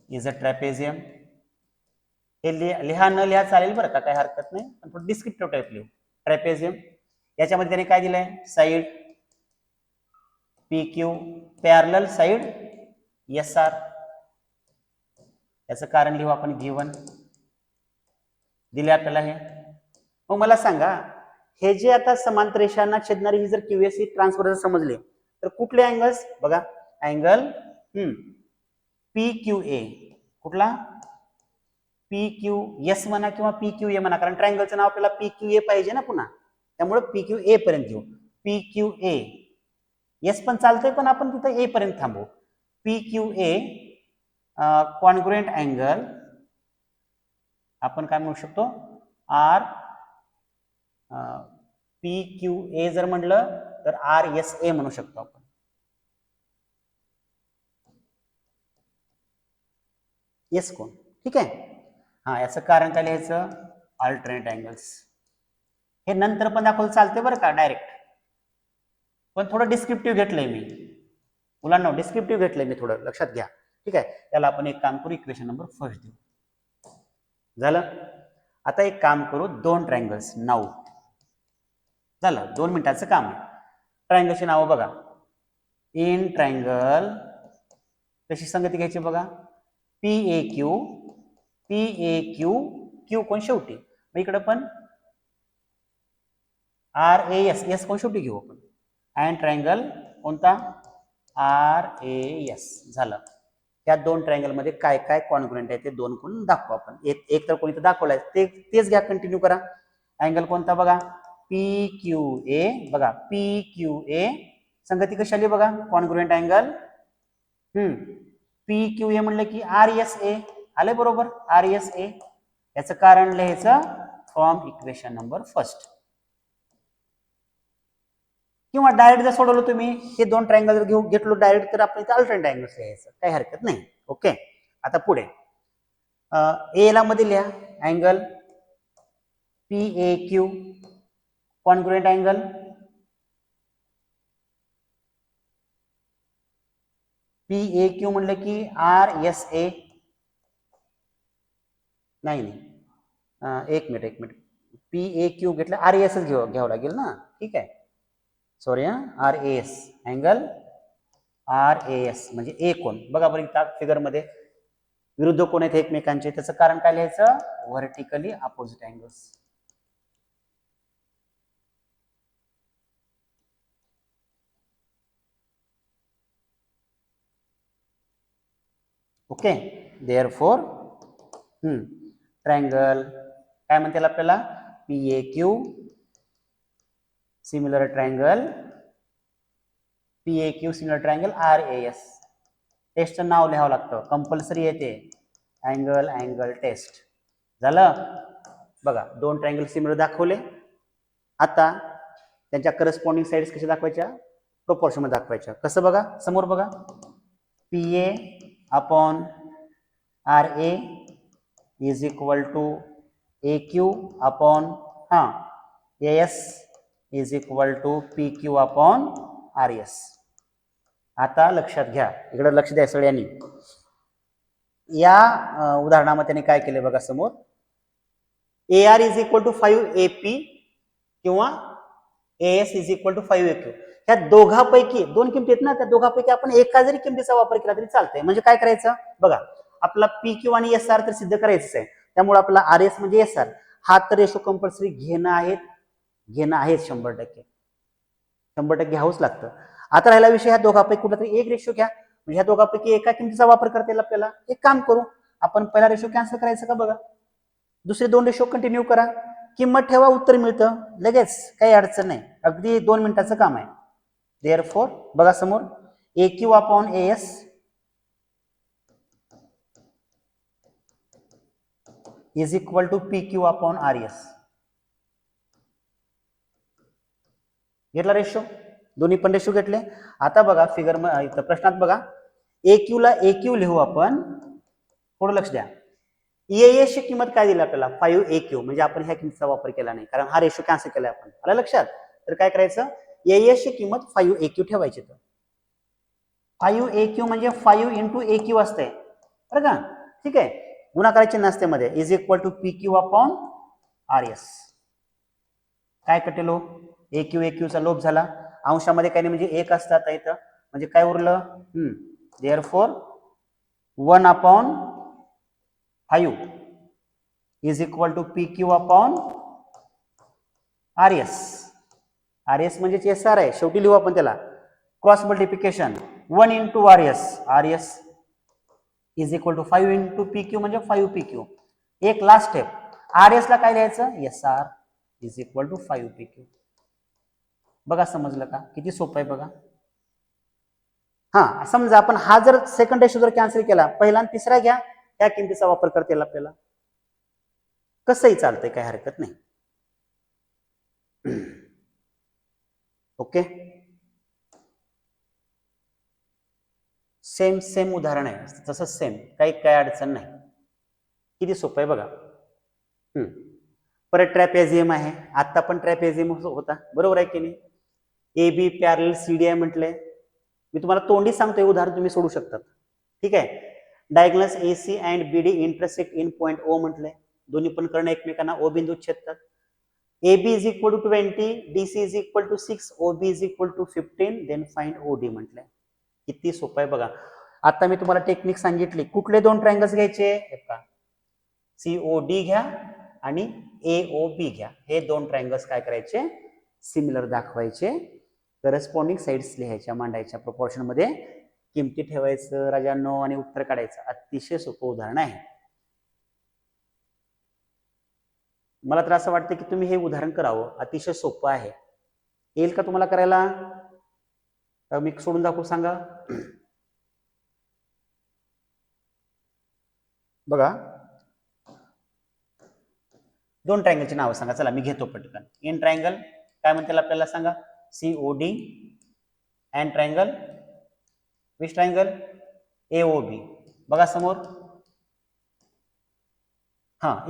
[SPEAKER 1] is a trapezium. हे लिहा न लिहा चालेल बरं का, काही हरकत नाही, पण थोडं डिस्क्रिप्टिव्ह टाईप लिहू. ट्रॅपेझियम याच्यामध्ये त्याने काय दिलंय? Side PQ, parallel side SR. याचं कारण लिहू आपण, गिवन दिले आपल्याला हे. मग मला सांगा, हे जे आता समांतर रेषांना छेदणारी ही जर QS ट्रान्सव्हर्सल समजले, तर कुठले अँगल्स? बघा अँगल PQA. कुठला? PQS म्हणा किंवा PQA म्हणा, कारण ट्रायंगलचं नाव आपल्याला PQA पाहिजे ना पुन्हा, त्यामुळे PQA पर्यंत घेऊ. PQA S पण चालतंय, पण आपण तिथं A पर्यंत थांबू. PQA कॉन्ग्रुएंट अँगल आपण काय म्हणू शकतो? आर PQA जर म्हटलं तर RSA म्हणू शकतो आपण. येस कोण. ठीक आहे. हा, याचं कारण काय लिहायचं? Alternate angles. हे नंतर पण दाखवलं चालते बरं का, डायरेक्ट, पण थोडं डिस्क्रिप्टिव्ह घेतलंय मी मुलांना, डिस्क्रिप्टिव्ह घेतलंय मी थोडं, लक्षात घ्या. ठीक आहे. त्याला आपण एक काम करू, इक्वेशन नंबर फर्स्ट देऊ. झालं. आता एक काम करू, दोन ट्रायंगल्स नाव. झालं, 2 मिनिटाचं काम आहे. ट्रायंगलची नावं बघा. इन ट्रायंगल कशी संगती घ्यायची बघा. PAQ, PAQ, Q कोण शेवटी, मग इकडे पण RAS, S कोण शेवटी घेऊ आपण. अँड ट्रायंगल कोणता? RAS. झालं. या दोन ट्रायंगल मध्ये काय काय कॉन्ग्रुएंट आहे ते दोन कोण दाखवू आपण. एक तर कोणी तर दाखवलाय, तेच घ्या, कंटिन्यू करा. अँगल कोणता बघा? PQA. बघा PQA संगती कशी आली बघा, कॉन्ग्रुएंट अँगल. PQA म्हणलं की RSA आले बरोबर, RSA. याचं कारण लिहायचं फ्रॉम इक्वेशन नंबर फर्स्ट, किंवा डायरेक्ट जर सोडवलं तुम्ही, हे दोन ट्रायंगल जर घेतलो डायरेक्ट, तर आपण इथे अल्टरनेट अँगल्स लिहायचं, काही हरकत नाही. ओके. आता पुढे ए ला मध्ये लिहा angle PAQ congruent angle. PAQ म्हणलं की RSA. नाही, एक मिनिट, PAQ घेतलं, RAS घ्यावं लागेल ना. ठीक आहे, सॉरी RAS अँगल RAS म्हणजे ए कोण. बघा बरं इथं फिगर मध्ये विरुद्ध कोण आहेत एकमेकांचे, त्याचं कारण काय लिहायचं? Vertically opposite angles. Okay. Therefore triangle काय म्हणते आपल्याला? PAQ similar triangle PAQ similar triangle RAS. टेस्टचं नाव लिहावं लागतं, कंपल्सरी येते. Angle angle test. झालं बघा, दोन ट्रायंगल सिमिलर दाखवले. आता त्यांच्या करस्पॉन्डिंग साइड्स कशा दाखवायच्या, प्रोपोर्शन मध्ये दाखवायच्या. कसं बघा, समोर बघा, PA upon RA is equal to AQ upon AS is equal to PQ upon RS. आता लक्षात घ्या, इकडे लक्ष द्या सगळ्यांनी. या उदाहरणामध्ये त्यांनी काय केले बघा, समोर AR is equal to 5AP किंवा AS is equal to 5AQ. ह्या दोघांपैकी दोन किमती आहेत ना, त्या दोघांपैकी आपण एका जरी किमतीचा वापर केला तरी चालतंय. म्हणजे काय करायचं बघा, आपला PQ आणि SR तर सिद्ध करायचंच आहे. त्यामुळे आपला RS म्हणजे SR हा तर रेशो कंपल्सरी घेणं आहे 100%. 100% घ्यावंच लागतं. आता राहिला विषय, ह्या दोघांपैकी कुठला तरी एक रेशो घ्या. म्हणजे ह्या दोघांपैकी एका किमतीचा वापर करता येईल आपल्याला. एक काम करू आपण, पहिला रेशो कॅन्सल करायचं का बघा, दुसरे दोन रेशो कंटिन्यू करा, किंमत ठेवा, उत्तर मिळतं लगेच, काही अडचण नाही, अगदी 2 मिनिटाचं काम आहे. देअरफॉर बघा समोर, AQ upon AS is equal to PQ upon RS. घेतला रेशो, दोन्ही पण रेशो घेतले. आता बघा फिगर इथं प्रश्नात बघा, AQ ला AQ लिहू आपण. थोडं लक्ष द्या, EAS ची किंमत काय दिली आपल्याला, 5AQ. म्हणजे आपण ह्या किमतीचा वापर केला नाही, कारण हा रेशो कॅन्सल केलाय आपण. आला लक्षात? तर काय करायचं, EAS ची किंमत 5AQ ठेवायची. तर 5AQ म्हणजे 5 इंटू AQ असते बरं का, ठीक आहे. गुणाकाराची नसते मध्ये, is equal to PQ upon RS. काय कटेलो, AQ चा लोप झाला, अंशामध्ये काही नाही म्हणजे 1 असतात इथं, म्हणजे काय उरलं, therefore 1 upon 5 is equal to PQ upon RS. RS म्हणजे SR आहे, शेवटी लिहू आपण त्याला, cross multiplication 1 into RS is equal to 5 into PQ म्हणजे 5PQ. एक लास्ट स्टेप, RS ला काय लिहायचं, SR is equal to 5PQ. बघा समजलं का, किती सोपं आहे बघा. समजा आपण हा जर सेकंड रेशो जर कॅन्सल केला, पहिला आणि तिसरा घ्या, त्या किमतीचा वापर करता येईल आपल्याला, कसंही चालतंय, काही हरकत नाही. ओके, सेम उदाहरण आहे, तसं सेम, काय अडचण नाही, किती सोपं आहे बघा. परत ट्रॅपेझियम आहे, आता पण ट्रॅपेझियम होता, बरोबर आहे की नाही. AB पॅरलल CD आहे म्हटलंय, मी तुम्हाला तोंडी सांगतोय, उदाहरण तुम्ही सोडू शकतात, ठीक आहे. Diagonals AC and BD intersect in point O म्हटलंय, दोन्ही पण कर्ण एकमेकांना O बिंदूत छेदतात. AB is equal to 20, DC is equal to 6, OB is equal to 15, then find OD म्हटलंय. किती सोपं आहे बघा. आता मी तुम्हाला टेक्निक सांगितली, कुठले दोन ट्रायंगल्स घ्यायचे, COD घ्या आणि AOB घ्या. हे दोन ट्रायंगल्स काय करायचे, सिमिलर दाखवायचे, करस्पॉन्डिंग साइड्स लिहायच्या, मांडायच्या प्रोपोर्शन मध्ये, किमती ठेवायचं राजांनो आणि उत्तर काढायचं. अतिशय सोपं उदाहरण आहे. मला तर असं वाटतं की तुम्ही हे उदाहरण करावं, अतिशय सोपं आहे. येईल का तुम्हाला करायला, मी सोडून दाखवू सांगा. बघा, दोन ट्रायंगलची नावं सांगा, चला मी घेतो पटकन. इन ट्रायंगल काय म्हणतील आपल्याला सांगा, COD, and triangle which triangle, AOB. बघा समोर,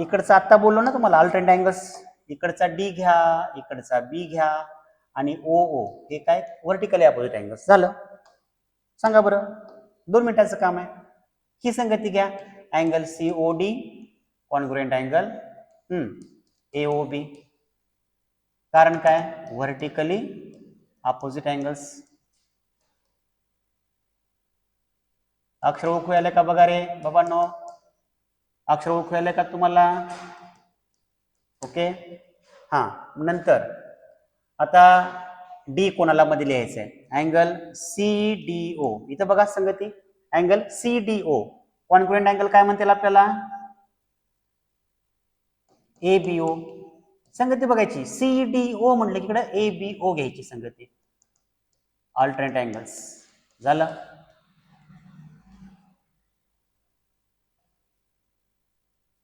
[SPEAKER 1] इकडचा आता बोललो ना तुम्हाला, अल्टरनेट अँगल्स, इकडचा D घ्या, इकडचा B घ्या, आणि OO हे काय, व्हर्टिकली अपोजिट अँगल्स. झालं, सांगा बरं, 2 मिनिटाचं काम आहे. ही संगती घ्या, angle COD congruent angle AOB. कारण काय, व्हर्टिकली अपोजिट अँगल्स. अक्षर ओळखू आले का बघा रे बाबांनो, अक्षर ओळखू आले का तुम्हाला, ओके. नंतर आता D कोणाला मध्ये लिहायचं आहे, अँगल CDO. इथं बघा संगती, अँगल CDO कॉन्ग्रुएंट अँगल काय म्हणतील आपल्याला, ABO. संगती बघायची, CDO म्हटलं की इकडे ABO घ्यायची संगती. अल्टरनेट अँगल्स झालं.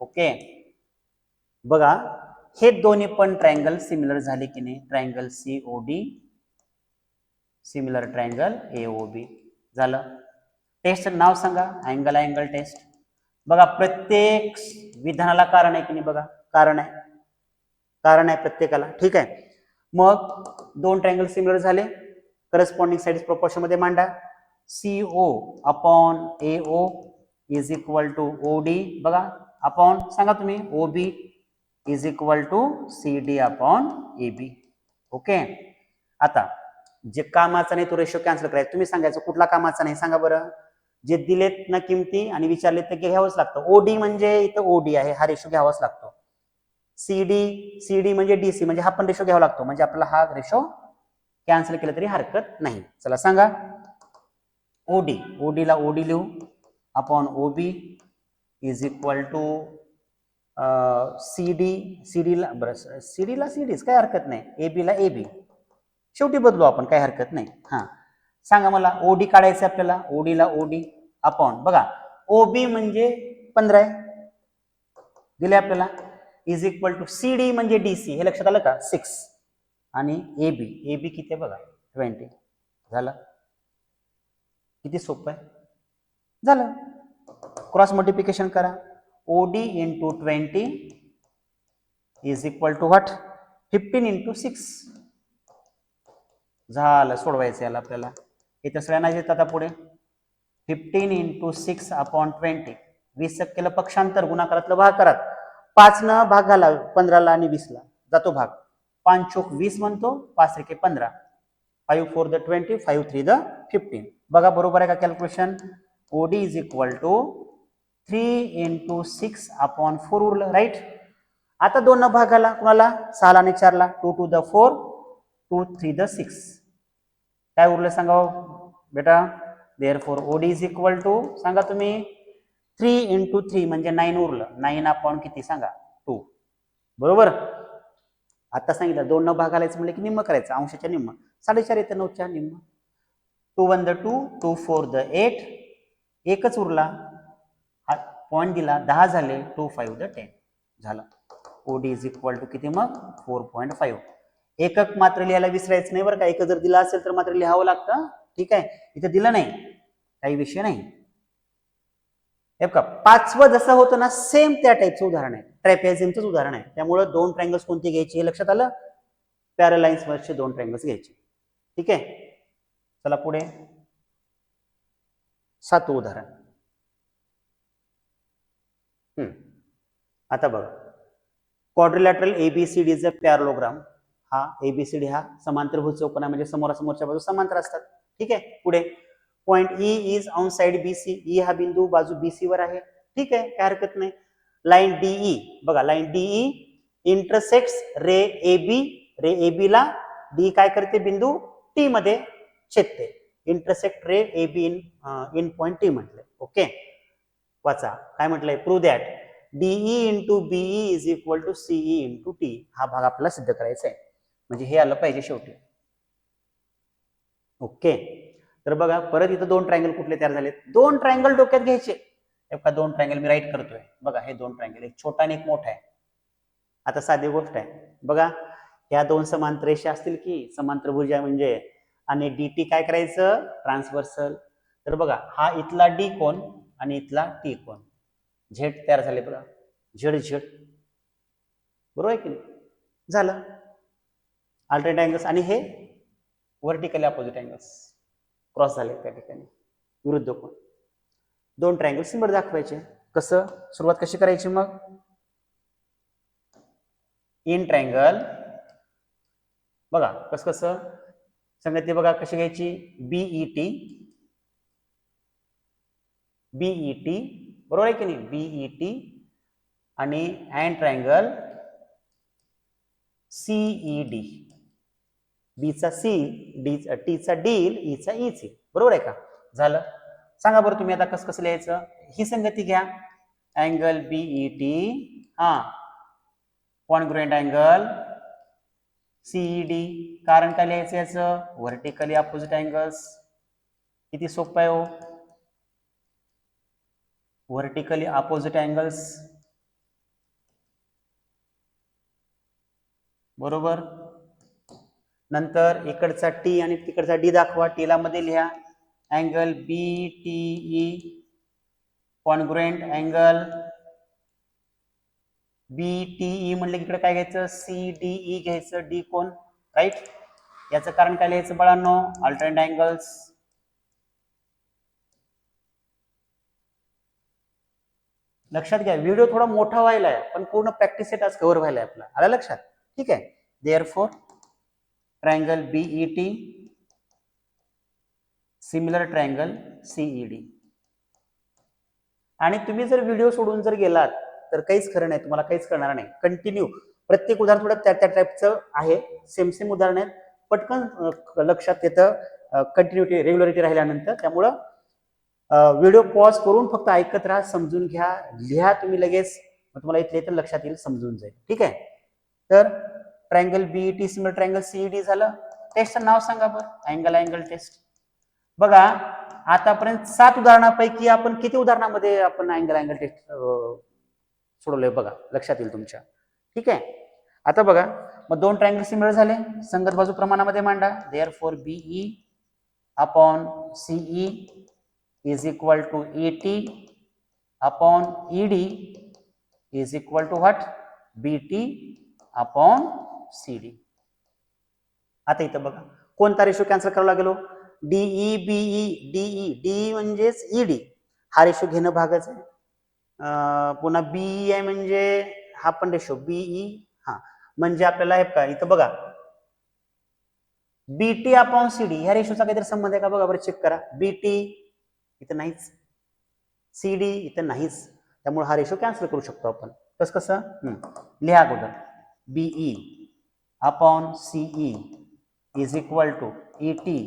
[SPEAKER 1] ओके, बघा हे दोन्ही पण ट्रायंगल सिमिलर झाले की नाही. Triangle COD similar triangle AOB झालं. टेस्ट नाव सांगा, अँगल अँगल टेस्ट. बघा प्रत्येक विधानाला कारण आहे की नाही. बघा कारण आहे प्रत्येकाला. ठीक आहे, मग दोन ट्रायंगल सिमिलर झाले, करस्पॉन्डिंग साइड्स प्रोपोर्शन मध्ये मांडा. CO upon AO is equal to OD. बघा अपॉन सांगा तुम्ही OB is equal to CD upon AB. Okay, आता जे कामाचा नाही तो रेशो कॅन्सल करायचा. तुम्ही सांगायचं कुठला कामाचा नाही सांगा बरं. जे दिलेत ना किमती आणि विचारलेत तर घ्यावंच लागतं. OD म्हणजे इथं OD आहे, हा रेशो घ्यावाच लागतो. CD म्हणजे DC म्हणजे हा पण रेशो घ्यावा लागतो. म्हणजे आपल्याला हा रेशो कॅन्सल केला तरी हरकत नाही. चला सांगा. OD ला OD लिहू upon OB is equal to CD ला बरं CD ला CDच काय हरकत नाही. AB ला AB शेवटी बदलू आपण, काय हरकत नाही. हा सांगा मला OD काढायचं आपल्याला. OD ला OD अपॉन बघा OB म्हणजे 15 आहे दिले आपल्याला इज इक्वल टू CD म्हणजे DC. हे लक्षात आलं का 6 आणि AB किती आहे बघा 20. झालं, किती सोपं आहे. झालं, क्रॉस मल्टिप्लिकेशन करा. OD into 20 is equal to what 15 into 6. झालं, सोडवायचं याला आपल्याला. इथं सगळ्यांना येतात आता पुढे 15 इंटू 6 अपॉन 20. 20 केलं पक्षांतर, गुणाकारातलं भागाकारात. 5 न भाग घाला 15 ला आणि 20 ला जातो भाग. 5 चोक 20 म्हणतो, 5 त्रिके 15, 5 4 द 20, 5 3 द 15. बघा बरोबर आहे का calculation. OD is equal to 3 into 6 upon 4 उरलं राईट. आता 2 न भाग घाला कुणाला 6 आणि 4 ला. 2 2 द 4, 2 3 द 6. काय उरलं सांगा बेटा. Therefore OD is equal to सांगा तुम्ही 3 इंटू 3 म्हणजे 9 उरलं. 9 अपॉन किती सांगा 2. बरोबर. आता सांगितलं 2 न भाग घालायचं म्हणजे की निम्म करायचं, अंशाच्या निम्म. 4.5 येतं 9च्या निम्म. 2 1 द 2, 2 4 द 8, एकच उरला. हा पॉईंट दिला 10 झाले. 2 5 द 10 झालं. OD इज इक्वल टू किती मग 4.5. एकक मात्र लिहायला विसरायचं नाही बरं का. एकक जर दिला असेल तर मात्र लिहावं लागतं. ठीक आहे, इथं दिलं नाही काही विषय नाही. हे बघा पाचवं जसं होतं ना सेम त्या टाईपचं उदाहरण आहे. ट्रॅपेझियमचंच उदाहरण आहे. त्यामुळे दोन ट्रायंगल्स कोणते घ्यायचे हे लक्षात आलं. पॅरालाइन्स वरचे दोन ट्रायंगल्स घ्यायचे. ठीक आहे, चला पुढे 7वं उदाहरण. आता बघा quadrilateral ABCD is a parallelogram. हा ABCD हा समांतरभुज चौकोन आहे, म्हणजे समोरासमोरच्या बाजू समांतर असतात. ठीक आहे, पुढे point E is on side BC. E हा बिंदू बाजू BC वर आहे. ठीक आहे, काय हरकत नाही. लाईन DE बघा, line DE intersects ray AB. Ray AB ला D काय करते बिंदू T मध्ये छेदते. Intersect ray AB in point T म्हटलंय. ओके, वाचा काय म्हटलंय. Prove that DE into BE is equal to CE into T. हा भाग आपल्याला सिद्ध करायचा आहे, म्हणजे हे आलं पाहिजे शेवटी. ओके, तर बघा परत इथं दोन ट्रायंगल कुठले तयार झालेत. दोन ट्रायंगल डोक्यात घ्यायचे. दोन ट्रायंगल मी राईट करतोय. बघा हे दोन ट्रायंगल, एक छोटा आणि एक मोठा आहे. आता साधी गोष्ट आहे बघा, ह्या दोन समांतर रेषा असतील की समांतरभुज आहे म्हणजे, आणि DT काय करायचं ट्रान्सव्हर्सल. तर बघा हा इथला D कोण आणि इथला T कोण, झेड तयार झाले बघा. झेड झेड बरोबर आहे की नाही. झालं अल्टरनेट अँगल्स, आणि हे व्हर्टिकली अपोजिट अँगल्स क्रॉस झाले त्या ठिकाणी, विरुद्ध कोण. दोन ट्रायंगल सिमिलर दाखवायचे. कसं, सुरुवात कशी करायची मग. इन ट्रायंगल बघा कसं कसं संगती बघा कशी घ्यायची. BET बरोबर आहे की नाही. BET आणि अँड ट्रायंगल CED. B चा C, T चा D, E चा EC. बरोबर आहे का. झालं, सांगा बरं तुम्ही आता कसं कसं लिहायचं. ही संगती घ्या. अँगल BET हा कॉन्ग्रुएंट अँगल सीईडी. कारण काय लिहायचं याचं? Vertically opposite angles. किती सोपं आहे हो, व्हर्टिकली अपोजिट अँगल्स, बरोबर. नंतर इकडचा टी आणि तिकडचा डी दाखवा. टीला मध्ये लिहा अँगल बी टी ई कॉन्ग्रुएंट अँगल बी टी ई म्हणलं की इकडे काय घ्यायचं? सी डी ई घ्यायचं. डी कोण? राईट. याचं कारण काय लिहायचं बाळांनो? Alternate angles. लक्षात घ्या, व्हिडिओ थोडा मोठा व्हायला आहे पण पूर्ण प्रॅक्टिस सेट आज कव्हर व्हायला आहे आपला. आला लक्षात? ठीक आहे. Therefore triangle BET similar triangle CED. आणि तुम्ही जर व्हिडिओ सोडून जर गेलात तर काहीच खरं नाही, तुम्हाला काहीच करणार नाही. कंटिन्यू प्रत्येक उदाहरण थोडं त्या टाईपचं आहे, सेम सेम उदाहरण आहेत, पटकन लक्षात येतं कंटिन्युटी रेग्युलरिटी राहिल्यानंतर. त्यामुळं व्हिडिओ पॉज करून फक्त ऐकत राहा, समजून घ्या, लिहा तुम्ही लगेच, तुम्हाला इथले तर लक्षात येईल, समजून जाईल. ठीक आहे. तर triangle BET similar triangle CED झालं. टेस्टचं नाव सांगा बरं. Angle test. बघा आतापर्यंत 7 उदाहरणापैकी आपण किती उदाहरणामध्ये आपण अँगल टेस्ट सोडवलंय बघा, लक्षात येईल तुमच्या. ठीक आहे. आता बघा मग 2 ट्रायंगल सिमिलर झाले, संगत बाजू प्रमाणामध्ये मांडा. Therefore BE upon CE is equal to AT upon ED is equal to what? BT upon CD. आता इथं बघा कोणता रेशो कॅन्सल करावा लागेल? DE BE. डीई डी म्हणजेच ईडी, हा रेशो घेणं भागच आहे. पुन्हा बीई आहे म्हणजे हा पण रेशो बीई. हा म्हणजे आपल्याला हे का इथं बघा बीटी अपॉन सीडी ह्या रेशोचा काहीतरी संबंध आहे का बघा बरं, चेक करा. बीटी इथं नाहीच, सीडी इथं नाहीच, त्यामुळे हा रेशो कॅन्सल करू शकतो आपण. कसं लिहा अगोदर BE upon CE is equal to ET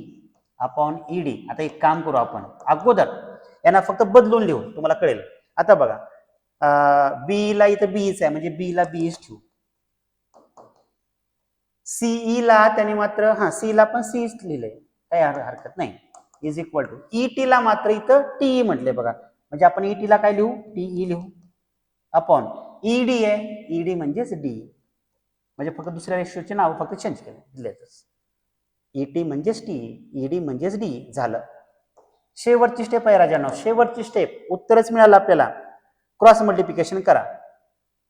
[SPEAKER 1] upon ED. आता एक काम करू आपण, अगोदर यांना फक्त बदलून लिहू, तुम्हाला कळेल. आता बघा बी ला इथं बीच आहे म्हणजे बी ला बीच ठेवू. सीई ला त्याने मात्र सी ला पण सीच लिहिलंय, काही हरकत नाही. इज इक्वल टू ईटी ला मात्र इथं टीई म्हटलंय बघा, म्हणजे आपण ईटी ला काय लिहू? टीई लिहू. अपॉन ईडी आहे, ईडी म्हणजेच डी, म्हणजे फक्त दुसऱ्या रेशोचे नाव फक्त चेंज केले दिलेतच. ईटी म्हणजेच टी, ईडी म्हणजेच डी झालं. शेवटची स्टेप आहे राजांनो, शेवटची स्टेप. उत्तरच मिळालं आपल्याला, क्रॉस मल्टिप्लिकेशन करा.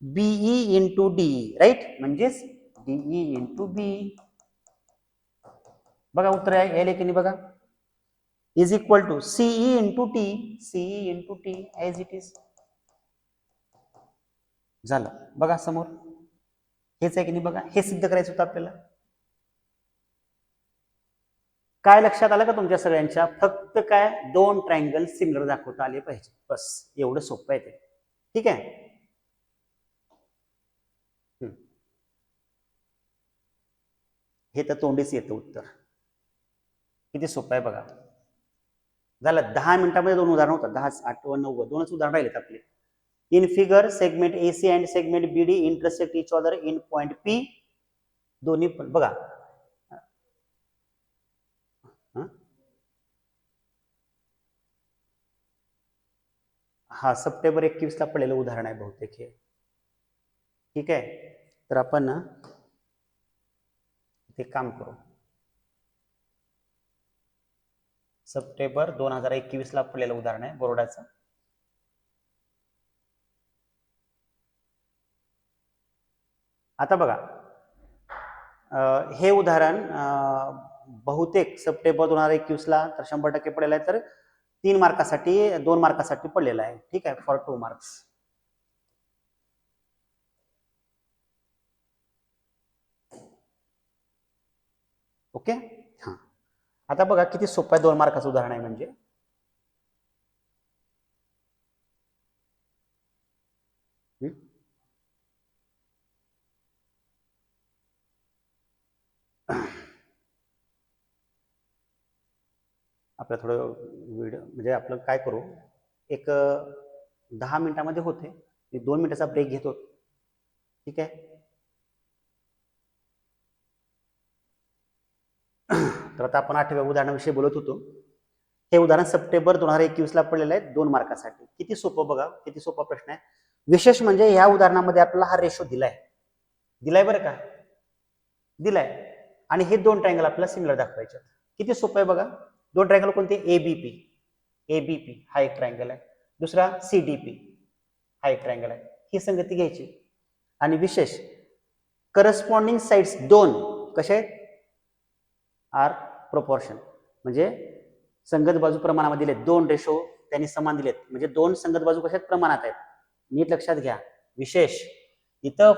[SPEAKER 1] बीई इंटू डी, राईट, म्हणजेच डीई इंटू बी. बघा उत्तर यायला की नाही बघा. Is equal to CE into T, CE into T as it is. झालं बघा समोर, हेच आहे की नाही बघा, हे सिद्ध करायचं होतं आपल्याला. काय लक्षात आलं का तुमच्या सगळ्यांच्या? फक्त काय 2 ट्रायंगल सिमिलर दाखवता आले पाहिजे, बस एवढं सोपं आहे ते. ठीक आहे. हे तर तोंडीच येतं उत्तर. किती सोपं आहे बघा. झालं 10 मिनिटांमध्ये 2 उदाहरण होतात. 10, 8 व 9 2च उदाहरण राहिलेत आपले. In figure segment AC and segment BD intersect each other in point P. दोन्ही पण बघा हा सप्टेंबर 21 ला पडलेलं उदाहरण आहे बहुतेक हे. ठीक आहे. तर आपण ते काम करू. सप्टेंबर 2021 ला पडलेलं उदाहरण आहे बोर्डाचं. आता बघा हे उदाहरण बहुतेक सप्टेंबर 2021 ला तर 100% पडलेलं आहे, तर 3 मार्कासाठी 2 मार्कासाठी पडलेलं आहे. ठीक आहे, फॉर 2 मार्क्स. ओके. हा आता बघा किती सोपं आहे, 2 मार्काचं उदाहरण आहे म्हणजे. आपलं थोडं व्हिडिओ म्हणजे आपलं काय करू, एक 10 मिनिटांमध्ये होते, 2 मिनिटाचा ब्रेक घेतो. ठीक आहे. तर आता आपण 8व्या उदाहरणाविषयी बोलत होतो. हे उदाहरण सप्टेंबर 2021 ला पडलेलं आहे 2 मार्कासाठी. किती सोपं बघा, किती सोपा प्रश्न आहे. विशेष म्हणजे या उदाहरणामध्ये आपल्याला हा रेशो दिलाय बरं का, दिलाय. आणि हे 2 ट्रायंगल आपल्याला सिमिलर दाखवायचे. किती सोपं आहे बघा. 2 ट्रायंगल कोणते? एबीपी हा एक ट्रायंगल आहे, दुसरा सीडीपी हा एक ट्रायंगल आहे. ही संगती घ्यायची. आणि विशेष करस्पॉन्डिंग साइड्स 2 कशा आहेत? आर प्रोपोर्शन, म्हणजे संगत बाजू प्रमाणामध्ये दिलेत. 2 रेशो त्यांनी समान दिलेत, म्हणजे 2 संगत बाजू कशात प्रमाणात आहेत. नीट लक्षात घ्या. विशेष इथं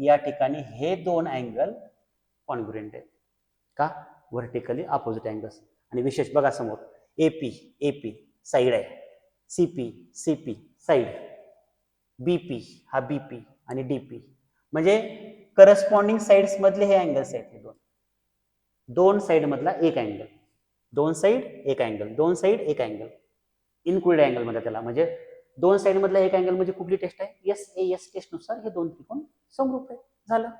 [SPEAKER 1] या ठिकाणी हे 2 अँगल कॉन्ग्रुएंट आहेत. का? Vertically opposite angles. आणि विशेष बघा समोर एपी साइड आहे, सीपी साइड, बीपी हा बीपी आणि डीपी म्हणजे करस्पॉन्डिंग साइड्स मधले हे अँगल्स आहेत. हे दोन साइड मधला एक अँगल, 2 साइड एक अँगल, 2 साइड एक अँगल, इनक्लुडेड अँगल म्हणतात त्याला. म्हणजे 2 साइड मधला एक अँगल म्हणजे कुठली टेस्ट आहे? एस टेस्ट नुसार हे 2 त्रिकोण समरूप आहे. झालं.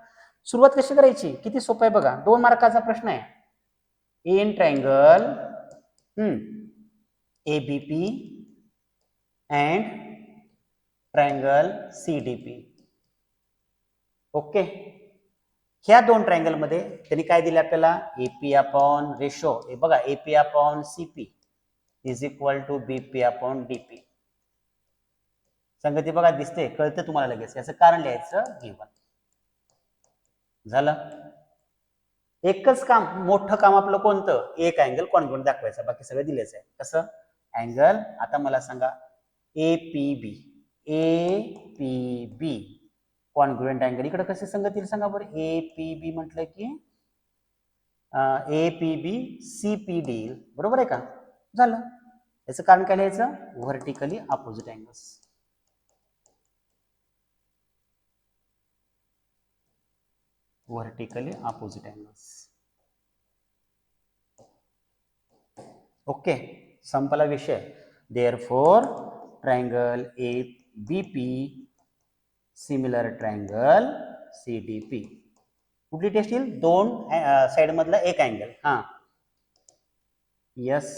[SPEAKER 1] सुरुवात कशी करायची? किती सोपं आहे बघा. 2 मार्काचा प्रश्न आहे. In triangle ABP and triangle CDP. Okay. ह्या 2 ट्रायंगल मध्ये त्यांनी काय दिले आपल्याला? एपी अपॉन रेशो, हे बघा, AP upon CP is equal to BP upon DP. संगती बघा दिसते, कळतं तुम्हाला लगेच. याचं कारण लिहायचं गिवन. झालं. एकच काम, मोठं काम आपलं कोणतं? एक अँगल कॉन्ग्रुएंट दाखवायचा, बाकी सगळं दिलेच आहे. कसं? अँगल, आता मला सांगा, एपीबी कॉन्ग्रुएंट अँगल इकडे कसे संगत येईल सांगा बरं. एपीबी म्हटलं की एपीबी सीपीडी, बरोबर आहे का? झालं. याचं कारण काय लिहायचं? Vertically opposite angles. Vertically opposite angles. Okay. संपला विषय. Therefore triangle ABP similar triangle CDP. कुठली टेस्ट येईल? 2 साइड मधला एक अँगल. हा, एस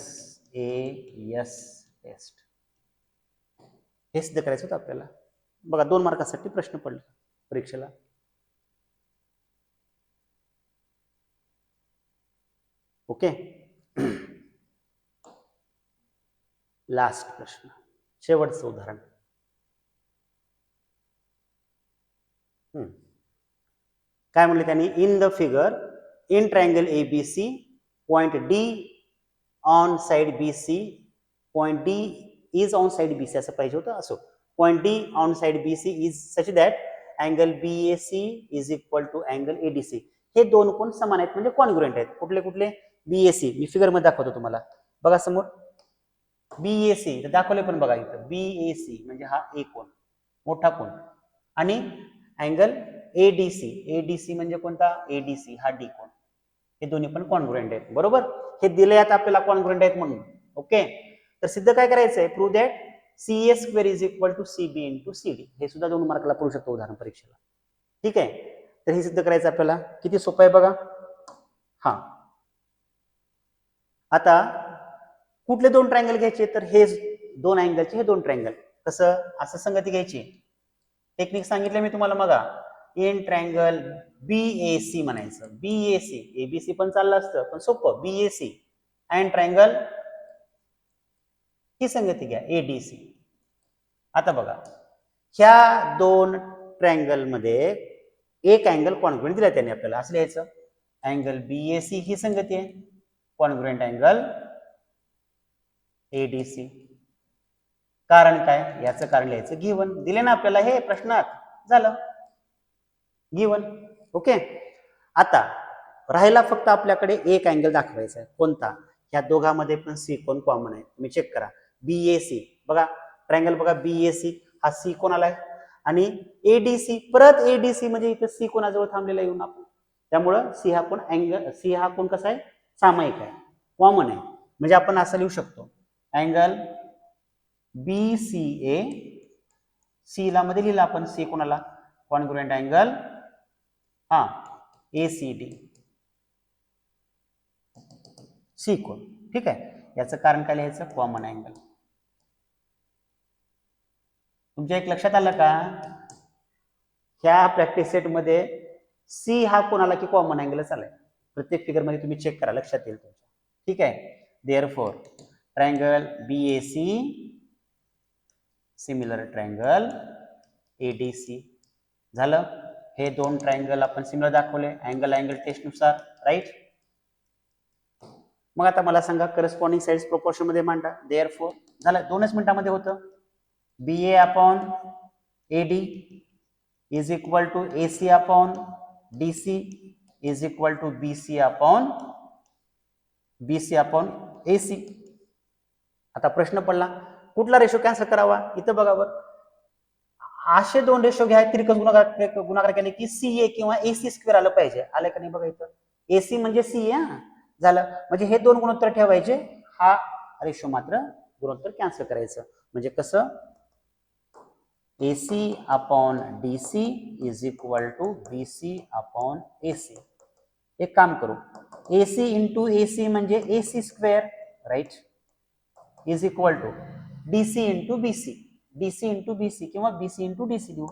[SPEAKER 1] टेस्ट. हे सिद्ध करायचं होतं आपल्याला. बघा 2 मार्कासाठी प्रश्न पडले परीक्षेला. ओके. लास्ट प्रश्न, शेवटचं उदाहरण. काय म्हणले त्यांनी? In the figure, in triangle ABC, point D on side BC, point D is on side BC असं पाहिजे होतं. असो, point D on side BC is such that angle BAC is equal to angle ADC. हे 2 कोण समान आहेत, म्हणजे congruent आहेत. कुठले कुठले? बीएसी, मी फिगर मध्ये दाखवतो तुम्हाला. बघा समोर बीएसी दाखवले, पण बघा इथं बीएसी म्हणजे हा एक कोण, मोठा कोण. आणि अँगल एडीसी म्हणजे कोणता? एडीसी हा डी कोण. हे दोन्ही पण कॉन्ग्रुएंट आहेत. बरोबर. हे दिले आता आपल्याला कॉन्ग्रुएंट आहेत म्हणून. ओके. तर सिद्ध काय करायचंय? Prove that CA square is equal to CB into CD. हे सुद्धा 2 मार्काला पडू शकतो उदाहरण परीक्षेला. ठीक आहे. तर हे सिद्ध करायचं आपल्याला. किती सोपं आहे बघा. हा, आता कुठले 2 ट्रायंगल घ्यायचे? तर हे 2 अँगलचे हे 2 ट्रायंगल. कसं? असं संगती घ्यायची. टेक्निक सांगितलं मी तुम्हाला बघा. इन ट्रायंगल बीएसी म्हणायचं. बीएसी, एबीसी पण चाललं असतं, पण सोपं. बीएसी अँड ट्रायंगल, ही संगती घ्या एडीसी. आता बघा, ह्या 2 ट्रायंगल मध्ये एक अँगल कॉन्ग्रुएंट दिला त्याने आपल्याला. असं लिहायचं, अँगल बीएसी ही संगती आहे, कॉन्ग्रुएंट अँगल एडीसी. कारण काय? याचं कारण लिहायचं गिवन. दिले ना आपल्याला हे प्रश्नात. झालं, गिवन. ओके. आता राहिला फक्त आपल्याकडे एक अँगल दाखवायचा आहे. कोणता? ह्या दोघांमध्ये पण सी कोण कॉमन आहे. तुम्ही चेक करा. बीएसी बघा, ट्रायंगल बघा, बीएसी हा सी कोणाला आहे, आणि एडीसी परत एडीसी म्हणजे इथे सी कोणाजवळ थांबलेला येऊन आपण. त्यामुळं सी हा कोण अँगल, सी हा कोण कसा आहे? सामायिक आहे, कॉमन आहे. म्हणजे आपण असं लिहू शकतो, अँगल बीसीए, सी ला मध्ये लिहिला आपण सी कोणाला? कॉन्ग्रुएंट अँगल हा एसीडी. सी कोन. ठीक आहे, याचं कारण काय लिहायचं, कॉमन अँगल. तुमच्या एक लक्षात आलं का, ह्या प्रॅक्टिस सेट मध्ये सी हा कोण आला की कॉमन अँगलच आलाय. प्रत्येक फिगर मध्ये तुम्ही चेक करा, लक्षात येईल तुमच्या. ठीक आहे, therefore triangle BAC similar triangle ADC. झालं, हे दोन ट्रायंगल आपण सिमिलर दाखवले अँगल टेस्ट नुसार, राईट. मग आता मला सांगा करस्पॉन्डिंग साइड्स प्रोपोर्शन मध्ये मांडा. देअरफॉर झालं, 2च मिनिटांमध्ये होतं. BA upon AD is equal to AC upon DC is equal to BC upon AC. आता प्रश्न पडला कुठला रेशो कॅन्सल करावा. इथं बघा बरं, असे दोन रेशो घ्या, तिरकस गुणाकार केले की CA किंवा AC स्क्वेअर आलं पाहिजे. आलं का नाही बघा, इथं AC म्हणजे CA. झालं, म्हणजे हे दोन गुणोत्तर ठेवायचे, हा रेशो मात्र गुणोत्तर कॅन्सल करायचं. म्हणजे कसं, AC upon DC is equal to BC upon AC. एक काम करू, AC इंटू AC म्हणजे AC square, right, is equal to DC into BC, DC into BC किंवा BC इंटू DC लिहू.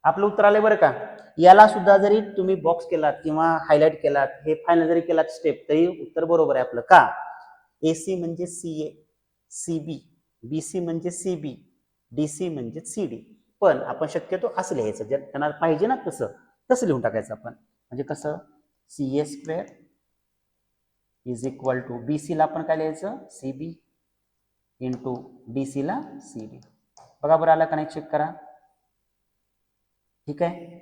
[SPEAKER 1] आपलं उत्तर आले बरं का. याला सुद्धा जरी तुम्ही बॉक्स केलात किंवा हायलाइट केलात, हे फायनल जरी केलात स्टेप, तरी उत्तर बरोबर आहे आपलं. का, AC म्हणजे CA, CB, BC म्हणजे CB, DC म्हणजे CD. पण आपण शक्यतो असं लिहायचं, जे त्यांना पाहिजे ना तसं लिहून टाकायचं आपण. म्हणजे कसं, CA square is equal to BC ला आपण काय लिहायचं, CB इंटू DC ला CD. बघा बरं आला का नाही, चेक करा. ठीक आहे,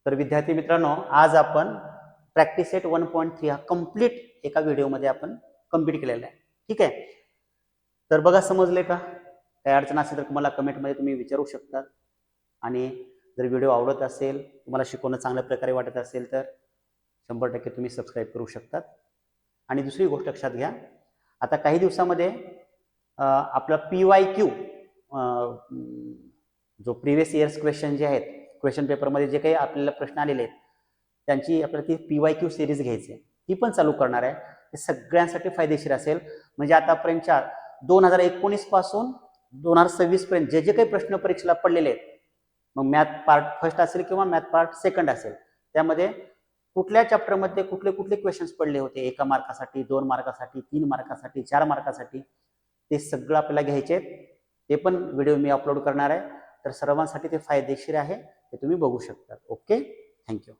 [SPEAKER 1] तर विद्यार्थी मित्रांनो, आज आपण प्रॅक्टिस सेट 1.3 हा कंप्लीट एका व्हिडिओमध्ये आपण कंप्लीट केलेला आहे. ठीक आहे, तर बघा समजले का. काही अडचण असेल तर तुम्हाला कमेंटमध्ये तुम्ही विचारू शकता. आणि जर व्हिडिओ आवडत असेल, तुम्हाला शिकवणं चांगल्या प्रकारे वाटत असेल, तर 100% तुम्ही सबस्क्राईब करू शकतात. आणि दुसरी गोष्ट लक्षात घ्या, आता काही दिवसामध्ये आपला PYQ जो प्रिव्हियस इयर्स क्वेश्चन जे आहेत, क्वेश्चन पेपरमध्ये जे काही आपल्याला प्रश्न आलेले आहेत, त्यांची आपल्याला ती PYQ सिरीज घ्यायची आहे, ती पण चालू करणार आहे. ते सगळ्यांसाठी फायदेशीर असेल. म्हणजे आतापर्यंतच्या 2019 पासून 2026 पर्यंत जे काही प्रश्न परीक्षेला पडलेले आहेत, मग मॅथ पार्ट फर्स्ट असेल किंवा मॅथ पार्ट सेकंड असेल, त्यामध्ये कुठल्या चॅप्टरमध्ये कुठले क्वेश्चन्स पडले होते, 1 मार्कासाठी, 2 मार्कासाठी, 3 मार्कासाठी, 4 मार्कासाठी, ते सगळं आपल्याला घ्यायचे आहेत. ते पण व्हिडिओ मी अपलोड करणार आहे. तर सर्वांसाठी ते फायदेशीर आहे, ते तुम्ही बघू शकता. Okay, thank you.